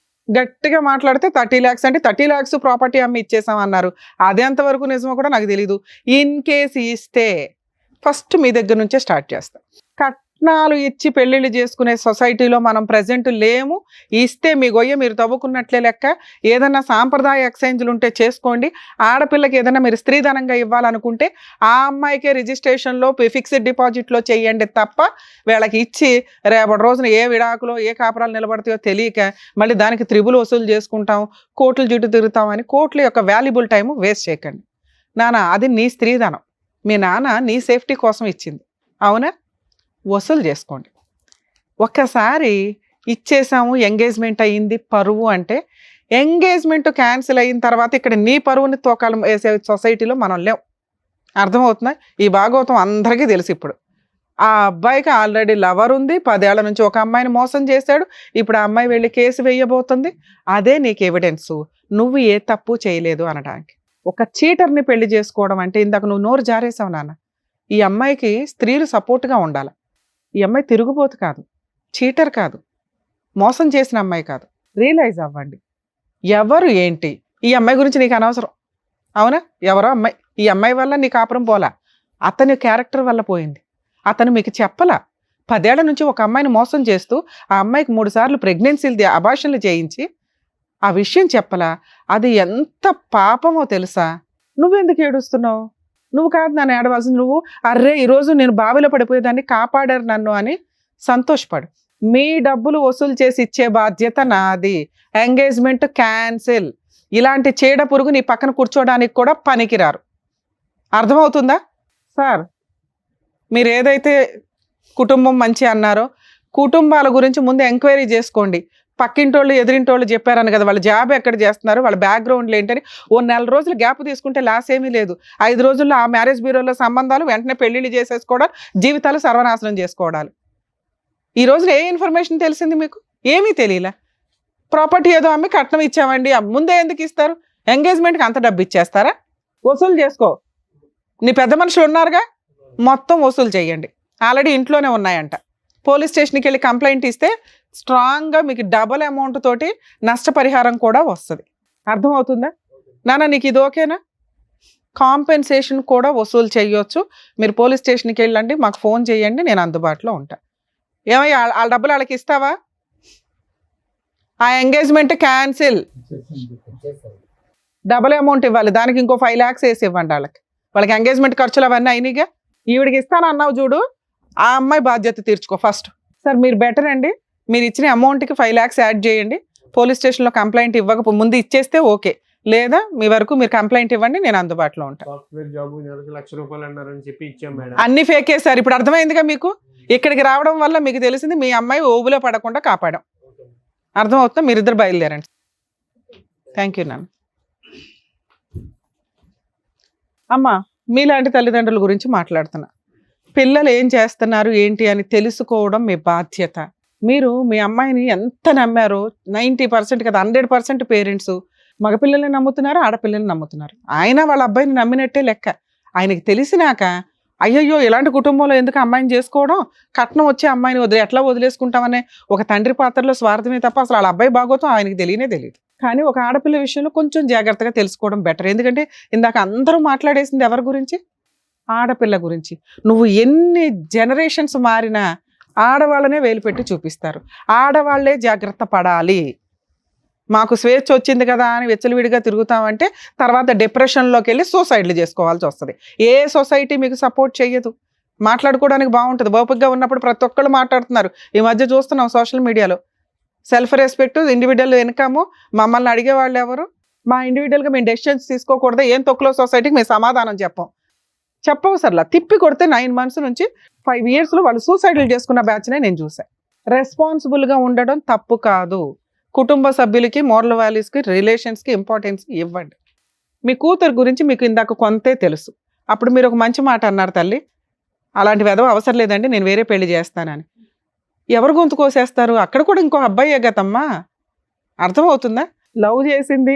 గట్టిగా మాట్లాడితే 30 lakhs అంటే 30 lakhs ప్రాపర్టీ అమ్మి ఇచ్చేసామన్నారు. అది ఎంతవరకు నిజమో కూడా నాకు తెలీదు. ఇన్ కేస్ ఇస్తే ఫస్ట్ మీ దగ్గర నుంచే స్టార్ట్ చేస్తాం. కట్నాలు ఇచ్చి పెళ్ళిళ్ళు చేసుకునే సొసైటీలో మనం ప్రజెంట్ లేము. ఇస్తే మీ గొయ్య మీరు తవ్వుకున్నట్లే లెక్క. ఏదన్నా సాంప్రదాయ ఎక్స్చేంజ్లు ఉంటే చేసుకోండి. ఆడపిల్లకి ఏదైనా మీరు స్త్రీధనంగా ఇవ్వాలనుకుంటే ఆ అమ్మాయికే రిజిస్ట్రేషన్లో ఫిక్స్డ్ డిపాజిట్లో చేయండి తప్ప, వీళ్ళకి ఇచ్చి రేపటి రోజున ఏ విడాకులో ఏ కాపురాలు నిలబడతాయో తెలియక మళ్ళీ దానికి త్రిబుల్ వసూలు చేసుకుంటాం, కోర్టులు చుట్టూ తిరుగుతామని కోర్టుల యొక్క వాల్యుబుల్ టైం వేస్ట్ చేయకండి. నాన్న అది నీ స్త్రీధనం, మీ నాన్న నీ సేఫ్టీ కోసం ఇచ్చింది, అవునా? వసూలు చేసుకోండి. ఒక్కసారి ఇచ్చేసాము, ఎంగేజ్మెంట్ అయ్యింది, పరువు అంటే ఎంగేజ్మెంట్ క్యాన్సిల్ అయిన తర్వాత ఇక్కడ నీ పరువుని తోకాలం వేసే సొసైటీలో మనం లేవు. అర్థమవుతుందా? ఈ భాగవతం అందరికీ తెలుసు. ఇప్పుడు ఆ అబ్బాయికి ఆల్రెడీ లవర్ ఉంది, 10 ఏళ్ల నుంచి ఒక అమ్మాయిని మోసం చేశాడు. ఇప్పుడు ఆ అమ్మాయి వెళ్ళి కేసు వేయబోతుంది. అదే నీకు ఎవిడెన్సు నువ్వు ఏ తప్పు చేయలేదు అనడానికి. ఒక చీటర్ని పెళ్లి చేసుకోవడం అంటే, ఇందాక నువ్వు నోరు జారేసావు నాన్న, ఈ అమ్మాయికి స్త్రీలు సపోర్ట్గా ఉండాలి. ఈ అమ్మాయి తిరుగుబోతు కాదు, చీటర్ కాదు, మోసం చేసిన అమ్మాయి కాదు. రియలైజ్ అవ్వండి ఎవరు ఏంటి. ఈ అమ్మాయి గురించి నీకు అనవసరం, అవునా? ఎవరో అమ్మాయి, ఈ అమ్మాయి వల్ల నీ కాపురం పోలా, అతని క్యారెక్టర్ వల్ల పోయింది. అతను మీకు చెప్పలా. 10 ఏళ్ల నుంచి ఒక అమ్మాయిని మోసం చేస్తూ ఆ అమ్మాయికి 3 సార్లు ప్రెగ్నెన్సీలు అబార్షన్లు చేయించి ఆ విషయం చెప్పలా. అది ఎంత పాపమో తెలుసా? నువ్వెందుకు ఏడుస్తున్నావు? నువ్వు కాదు నన్ను ఏడవలసింది. నువ్వు అర్రే ఈరోజు నేను బావిలో పడిపోయేదాన్ని, కాపాడారు నన్ను అని సంతోషపడు. మీ డబ్బులు వసూలు చేసి ఇచ్చే బాధ్యత నాది. Engagement cancel. ఇలాంటి చీడ పురుగు నీ పక్కన కూర్చోడానికి కూడా పనికిరారు. అర్థమవుతుందా? సార్, మీరు ఏదైతే కుటుంబం మంచి అన్నారో, కుటుంబాల గురించి ముందు ఎంక్వైరీ చేసుకోండి. పక్కింటోళ్ళు ఎదిరింటోళ్ళు చెప్పారని కదా, వాళ్ళ జాబ్ ఎక్కడ చేస్తున్నారు, వాళ్ళ బ్యాక్గ్రౌండ్లు ఏంటని ఓ 4 రోజులు గ్యాప్ తీసుకుంటే లాస్ ఏమీ లేదు. 5 రోజుల్లో ఆ మ్యారేజ్ బ్యూరోలో సంబంధాలు, వెంటనే పెళ్లిళ్ళు చేసేసుకోవడాలు, జీవితాలు సర్వనాశనం చేసుకోవడాలు. ఈ రోజున ఏ ఇన్ఫర్మేషన్ తెలిసింది మీకు? ఏమీ తెలియలే. ప్రాపర్టీ ఏదో అమ్మి కట్నం ఇచ్చామండి, ముందే ఎందుకు ఇస్తారు? ఎంగేజ్మెంట్కి అంత డబ్బు ఇచ్చేస్తారా? వసూలు చేసుకో. నీ పెద్ద మనుషులు ఉన్నారుగా, మొత్తం వసూలు చేయండి. ఆల్రెడీ ఇంట్లోనే ఉన్నాయంట. పోలీస్ స్టేషన్కి వెళ్ళి కంప్లైంట్ ఇస్తే స్ట్రాంగ్గా మీకు డబుల్ అమౌంట్ తోటి నష్టపరిహారం కూడా వస్తుంది. అర్థమవుతుందా నాన్న? నీకు ఇది ఓకేనా? కాంపెన్సేషన్ కూడా వసూలు చేయొచ్చు. మీరు పోలీస్ స్టేషన్కి వెళ్ళండి, మాకు ఫోన్ చేయండి, నేను అందుబాటులో ఉంటా. ఏమయ్యా వాళ్ళ డబ్బులు వాళ్ళకి ఇస్తావా? ఆ ఎంగేజ్మెంట్ క్యాన్సిల్, డబుల్ అమౌంట్ ఇవ్వాలి, దానికి ఇంకో 5 lakhs వేసి ఇవ్వండి వాళ్ళకి. వాళ్ళకి ఎంగేజ్మెంట్ ఖర్చులు అవన్నీ అయినాయిగా. ఈవిడికి ఇస్తాను అన్నావు చూడు, ఆ అమ్మాయి బాధ్యత తీర్చుకో ఫస్ట్. సార్ మీరు బెటర్ అండి, మీరు ఇచ్చిన అమౌంట్కి 5 lakhs యాడ్ చేయండి. పోలీస్ స్టేషన్లో కంప్లైంట్ ఇవ్వక ముందు ఇచ్చేస్తే ఓకే, లేదా మీ వరకు మీరు కంప్లైంట్ ఇవ్వండి, నేను అందుబాటులో ఉంటాను. సాఫ్ట్వేర్ జాబ్ నెలకు ₹1,00,000 అన్నారని చెప్పి ఇచ్చాం మేడం. అన్ని ఫేకే సార్. ఇప్పుడు అర్థమైందిగా మీకు. ఇక్కడికి రావడం వల్ల మీకు తెలిసింది మీ అమ్మాయి ఓబులో పడకుండా కాపాడాం. అర్థమవుతుందా? మీరిద్దరు బయలుదేరండి. థ్యాంక్ యూ నాన్న. అమ్మ, మీలాంటి తల్లిదండ్రుల గురించి మాట్లాడుతున్నా. పిల్లలు ఏం చేస్తున్నారు ఏంటి అని తెలుసుకోవడం మీ బాధ్యత. మీరు మీ అమ్మాయిని ఎంత నమ్మారో 90% కదా 100% పేరెంట్స్ మగపిల్లల్ని నమ్ముతున్నారు, ఆడపిల్లల్ని నమ్ముతున్నారు. ఆయన వాళ్ళ అబ్బాయిని నమ్మినట్టే లెక్క. ఆయనకి తెలిసినాక అయ్యయ్యో ఇలాంటి కుటుంబంలో ఎందుకు అమ్మాయిని చేసుకోవడం, కట్నం వచ్చే అమ్మాయిని ఎట్లా వదిలేసుకుంటామనే ఒక తండ్రి పాత్రలో స్వార్థమే తప్ప అసలు వాళ్ళ అబ్బాయి బాగోతం ఆయనకి తెలియదు. కానీ ఒక ఆడపిల్ల విషయంలో కొంచెం జాగ్రత్తగా తెలుసుకోవడం బెటర్. ఎందుకంటే ఇందాక అందరూ మాట్లాడేసింది ఎవరి గురించి? ఆడపిల్ల గురించి. నువ్వు ఎన్ని జనరేషన్స్ మారినా ఆడవాళ్ళనే వేలు పెట్టి చూపిస్తారు. ఆడవాళ్లే జాగ్రత్త పడాలి. మాకు స్వేచ్ఛ వచ్చింది కదా అని వెచ్చలవిడిగా తిరుగుతామంటే తర్వాత డిప్రెషన్లోకి వెళ్ళి సూసైడ్లు చేసుకోవాల్సి వస్తుంది. ఏ సొసైటీ మీకు సపోర్ట్ చేయదు. మాట్లాడుకోవడానికి బాగుంటుంది, ఓపికగా ఉన్నప్పుడు ప్రతి ఒక్కళ్ళు మాట్లాడుతున్నారు. ఈ మధ్య చూస్తున్నాం సోషల్ మీడియాలో సెల్ఫ్ రెస్పెక్ట్, ఇండివిజువల్ ఇన్కమ్. మమ్మల్ని అడిగేవాళ్ళు ఎవరు? మా ఇండివిజువల్గా మేము డెసిషన్స్ తీసుకోకూడదు, ఏం తొక్కులో సొసైటీకి మేము సమాధానం చెప్పవు సర్లా. తిప్పి కొడితే 9 months నుంచి 5 yearsలో వాళ్ళు సూసైడ్లు చేసుకున్న బ్యాచ్నే నేను చూసాను. రెస్పాన్సిబుల్గా ఉండడం తప్పు కాదు. కుటుంబ సభ్యులకి, మోరల్ వాల్యూస్కి, రిలేషన్స్కి ఇంపార్టెన్స్ ఇవ్వండి. మీ కూతురు గురించి మీకు ఇందాక కొంతే తెలుసు. అప్పుడు మీరు ఒక మంచి మాట అన్నారు, తల్లి అలాంటి వెధవ అవసరం లేదండి, నేను వేరే పెళ్లి చేస్తానని. ఎవరు గొంతు కోసేస్తారు? అక్కడ కూడా ఇంకో అబ్బాయే కదమ్మా. అర్థమవుతుందా? లవ్ చేసింది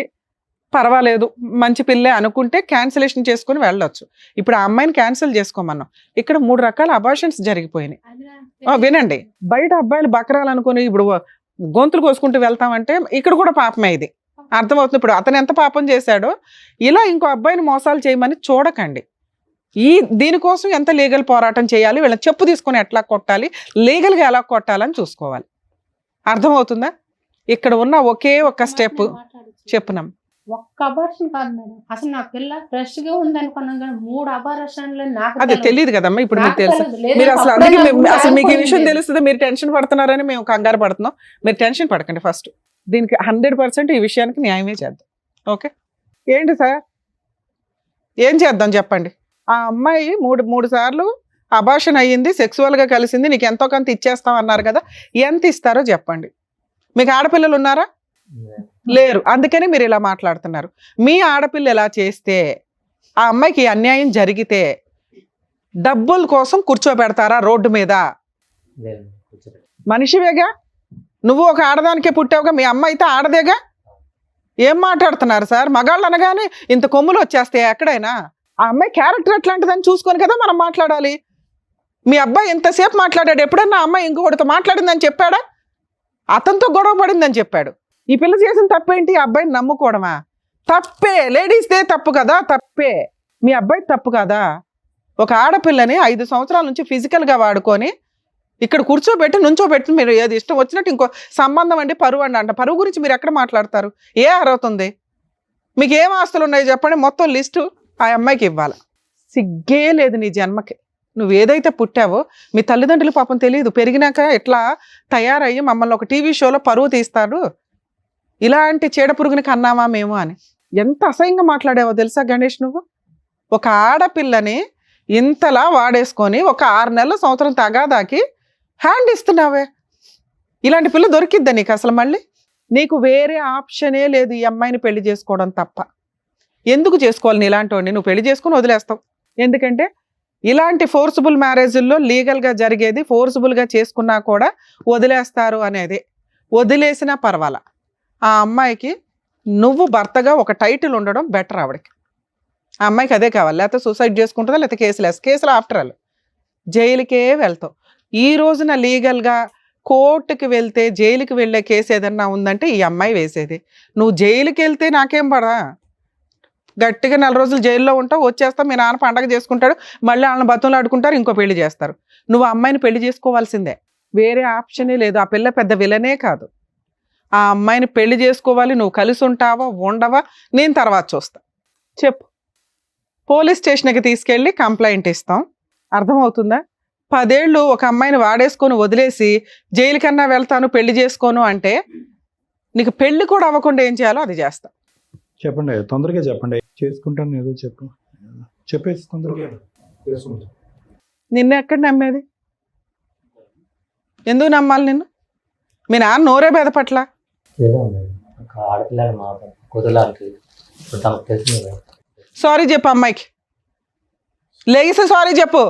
పర్వాలేదు, మంచి పిల్లే అనుకుంటే క్యాన్సిలేషన్ చేసుకుని వెళ్ళొచ్చు. ఇప్పుడు ఆ అమ్మాయిని క్యాన్సిల్ చేసుకోమన్నాం. ఇక్కడ 3 రకాల అబార్షన్స్ జరిగిపోయినాయి. వినండి, బయట అబ్బాయిలు బకరాలు అనుకుని ఇప్పుడు గొంతులు కోసుకుంటూ వెళ్తామంటే ఇక్కడ కూడా పాపమే. ఇది అర్థమవుతుంది. ఇప్పుడు అతను ఎంత పాపం చేశాడో ఇలా ఇంకో అబ్బాయిని మోసాలు చేయమని చూడకండి. దీనికోసం ఎంత లీగల్ పోరాటం చేయాలి, వీళ్ళని చెప్పు తీసుకొని ఎట్లా కొట్టాలి, లీగల్గా ఎలా కొట్టాలని చూసుకోవాలి. అర్థమవుతుందా? ఇక్కడ ఉన్న ఒకే ఒక స్టెప్ చెప్పున్నాం. ఒక్క అబార్షన్ కాదు మేడం, అసలు నా పిల్ల ఫ్రెష్ గా ఉంది అనుకున్నాం కానీ 3 అబార్షన్లు నాకు అది తెలియదు కదమ్మా. ఇప్పుడు మీకు తెలుసు, మీరు అసలు అందుకే అసలు మీకు ఈ విషయం తెలుస్తుంది. మీరు టెన్షన్ పడుతున్నారని మేము కంగారు పడుతున్నాం. మీరు టెన్షన్ పడకండి. ఫస్ట్ దీనికి 100% ఈ విషయానికి న్యాయమే చేద్దాం. ఓకే, ఏంటి సార్ ఏం చేద్దాం చెప్పండి. ఆ అమ్మాయి 3 సార్లు అబార్షన్ అయ్యింది, సెక్సువల్గా కలిసింది, నీకు ఎంతో కొంత ఇచ్చేస్తాం అన్నారు కదా, ఎంత ఇస్తారో చెప్పండి. మీకు ఆడపిల్లలు ఉన్నారా? లేరు. అందుకని మీరు ఇలా మాట్లాడుతున్నారు. మీ ఆడపిల్ల ఎలా చేస్తే ఆ అమ్మాయికి అన్యాయం జరిగితే డబ్బుల కోసం కూర్చోబెడతారా రోడ్డు మీద? మనిషివేగా నువ్వు, ఒక ఆడదానికే పుట్టావుగా, మీ అమ్మ అయితే ఆడదేగా. ఏం మాట్లాడుతున్నారు సార్? మగాళ్ళు అనగానే ఇంత కొమ్ములు వచ్చేస్తాయి ఎక్కడైనా. ఆ అమ్మాయి క్యారెక్టర్ ఎట్లాంటిదని చూసుకొని కదా మనం మాట్లాడాలి. మీ అబ్బాయి ఎంతసేపు మాట్లాడాడు? ఎప్పుడన్నా అమ్మాయి ఇంకొకటితో మాట్లాడిందని చెప్పాడా? అతనితో గొడవ పడిందని చెప్పాడు. ఈ పిల్ల చేసిన తప్పేంటి? అబ్బాయిని నమ్ముకోవడమా? తప్పే. లేడీస్దే తప్పు కదా, తప్పే. మీ అబ్బాయి తప్పు కదా. ఒక ఆడపిల్లని 5 సంవత్సరాల నుంచి ఫిజికల్గా వాడుకొని ఇక్కడ కూర్చోబెట్టి నుంచోబెట్టి మీరు ఏది ఇష్టం వచ్చినట్టు ఇంకో సంబంధం అండి, పరువు అంట. పరువు గురించి మీరు ఎక్కడ మాట్లాడతారు? ఏ అర్హత ఉంది మీకు? ఏం ఆస్తులు ఉన్నాయి చెప్పండి, మొత్తం లిస్టు ఆ అమ్మాయికి ఇవ్వాలి. సిగ్గే లేదు నీ జన్మకి. నువ్వు ఏదైతే పుట్టావో మీ తల్లిదండ్రులు పాపం తెలియదు, పెరిగినాక ఎట్లా తయారయ్యి మమ్మల్ని ఒక టీవీ షోలో పరువు తీస్తాడు, ఇలాంటి చీడపురుగుని కన్నామా మేము అని. ఎంత అసహ్యంగా మాట్లాడావో తెలుసా గణేష్ నువ్వు? ఒక ఆడపిల్లని ఇంతలా వాడేసుకొని ఒక 6 నెలల సంవత్సరం తగాదాకి హ్యాండ్ ఇస్తున్నావే. ఇలాంటి పిల్ల దొరికిద్దా నీకు అసలు? మళ్ళీ నీకు వేరే ఆప్షనే లేదు ఈ అమ్మాయిని పెళ్లి చేసుకోవడం తప్ప. ఎందుకు చేసుకోవాలి? నీ ఇలాంటి వాడిని నువ్వు పెళ్లి చేసుకుని వదిలేస్తావు. ఎందుకంటే ఇలాంటి ఫోర్సిబుల్ మ్యారేజ్ల్లో లీగల్గా జరిగేది, ఫోర్సిబుల్గా చేసుకున్నా కూడా వదిలేస్తారు అనేది. వదిలేసినా పర్వాలా, ఆ అమ్మాయికి నువ్వు భర్తగా ఒక టైటిల్ ఉండడం బెటర్. ఆవిడకి, ఆ అమ్మాయికి అదే కావాలి. లేకపోతే సూసైడ్ చేసుకుంటుందా, లేకపోతే కేసులు ఆఫ్టర్ ఆల్ జైలుకే వెళ్తావు. ఈ రోజున లీగల్గా కోర్టుకి వెళ్తే జైలుకి వెళ్ళే కేసు ఏదన్నా ఉందంటే ఈ అమ్మాయి వేసేది. నువ్వు జైలుకి వెళ్తే నాకేం పడా, గట్టిగా 4 రోజులు జైల్లో ఉంటావు, వచ్చేస్తావు, మీ నాన్న పండగ చేసుకుంటాడు, మళ్ళీ వాళ్ళని బతులు ఆడుకుంటారు, ఇంకో పెళ్లి చేస్తారు. నువ్వు ఆ అమ్మాయిని పెళ్లి చేసుకోవాల్సిందే, వేరే ఆప్షనే లేదు. ఆ పిల్ల పెద్ద విలనే కాదు. ఆ అమ్మాయిని పెళ్లి చేసుకోవాలి. నువ్వు కలిసి ఉంటావా ఉండవా నేను తర్వాత చూస్తా. చెప్పు, పోలీస్ స్టేషన్కి తీసుకెళ్ళి కంప్లైంట్ ఇస్తాం. అర్థమవుతుందా? 10 ఏళ్ళు ఒక అమ్మాయిని వాడేసుకొని వదిలేసి జైలు కన్నా వెళ్తాను, పెళ్లి చేసుకోను అంటే నీకు పెళ్లి కూడా అవ్వకుండా ఏం చేయాలో అది చేస్తా. చెప్పండి, తొందరగా చెప్పండి. చేసుకుంటాను ఏదో చెప్పేసి తొందరగా. నిన్ను ఎక్కడ నమ్మేది? ఎందుకు నమ్మాలి నిన్ను? మీ నాన్న నోరే బెదపట్ల. సారీ చెప్పు అమ్మాయికి, లేగిస్తే సారీ చెప్పు.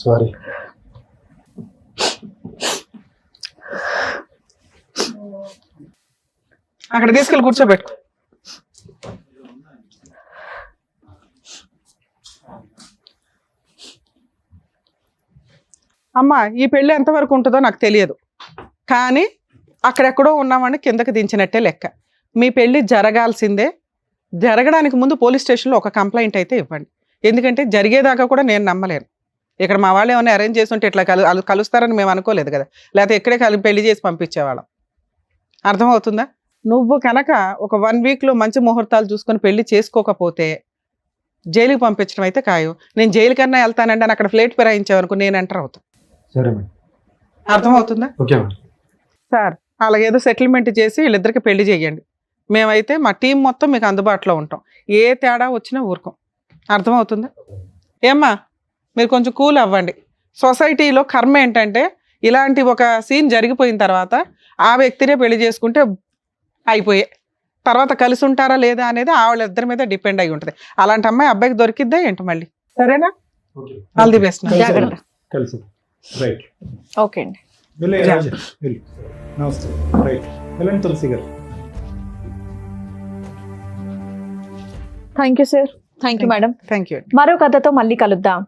సారీ. అక్కడ తీసుకెళ్ళి కూర్చోబెట్టు. అమ్మ ఈ పెళ్ళి ఎంతవరకు ఉంటుందో నాకు తెలియదు, కానీ అక్కడెక్కడో ఉన్నామని కిందకి దించినట్టే లెక్క. మీ పెళ్ళి జరగాల్సిందే. జరగడానికి ముందు పోలీస్ స్టేషన్లో ఒక కంప్లైంట్ అయితే ఇవ్వండి. ఎందుకంటే జరిగేదాకా కూడా నేను నమ్మలేను. ఇక్కడ మా వాళ్ళు ఏమైనా అరేంజ్ చేస్తుంటే ఇట్లా కలుస్తారని మేము అనుకోలేదు కదా, లేకపోతే ఇక్కడే పెళ్లి చేసి పంపించేవాళ్ళం. అర్థమవుతుందా? నువ్వు కనుక ఒక 1 వీక్లో మంచి ముహూర్తాలు చూసుకొని పెళ్లి చేసుకోకపోతే జైలుకి పంపించడం అయితే ఖాయం. నేను జైలు కన్నా వెళ్తానంటే అని అక్కడ ఫ్లేట్ ఫిరాయించావనుకో నేను ఎంటర్ అవుతాను. సరే మేడం. అర్థమవుతుందా? Okay madam. సార్ అలాగేదో సెటిల్మెంట్ చేసి వీళ్ళిద్దరికి పెళ్లి చేయండి. మేమైతే మా టీం మొత్తం మీకు అందుబాటులో ఉంటాం. ఏ తేడా వచ్చినా ఊరుకోం. అర్థమవుతుందా? ఏమ్మా మీరు కొంచెం కూల్ అవ్వండి. సొసైటీలో కర్మ ఏంటంటే ఇలాంటి ఒక సీన్ జరిగిపోయిన తర్వాత ఆ వ్యక్తినే పెళ్లి చేసుకుంటే అయిపోయే, తర్వాత కలిసి ఉంటారా లేదా అనేది వాళ్ళిద్దరి మీద డిపెండ్ అయి ఉంటుంది. అలాంటి అమ్మాయి అబ్బాయికి దొరికిద్దా ఏంటి మళ్ళీ? సరేనా? All the best. జాగ్రత్త. కలిసి రైట్. ఓకే అండి. వెళ్ళే రాజా వెళ్ళు. నమస్తే. రైట్ వెళ్ళండి తులసి గారు. Thank you sir. Thank you madam. Thank you. మరో కథతో మళ్ళీ కలుద్దాం.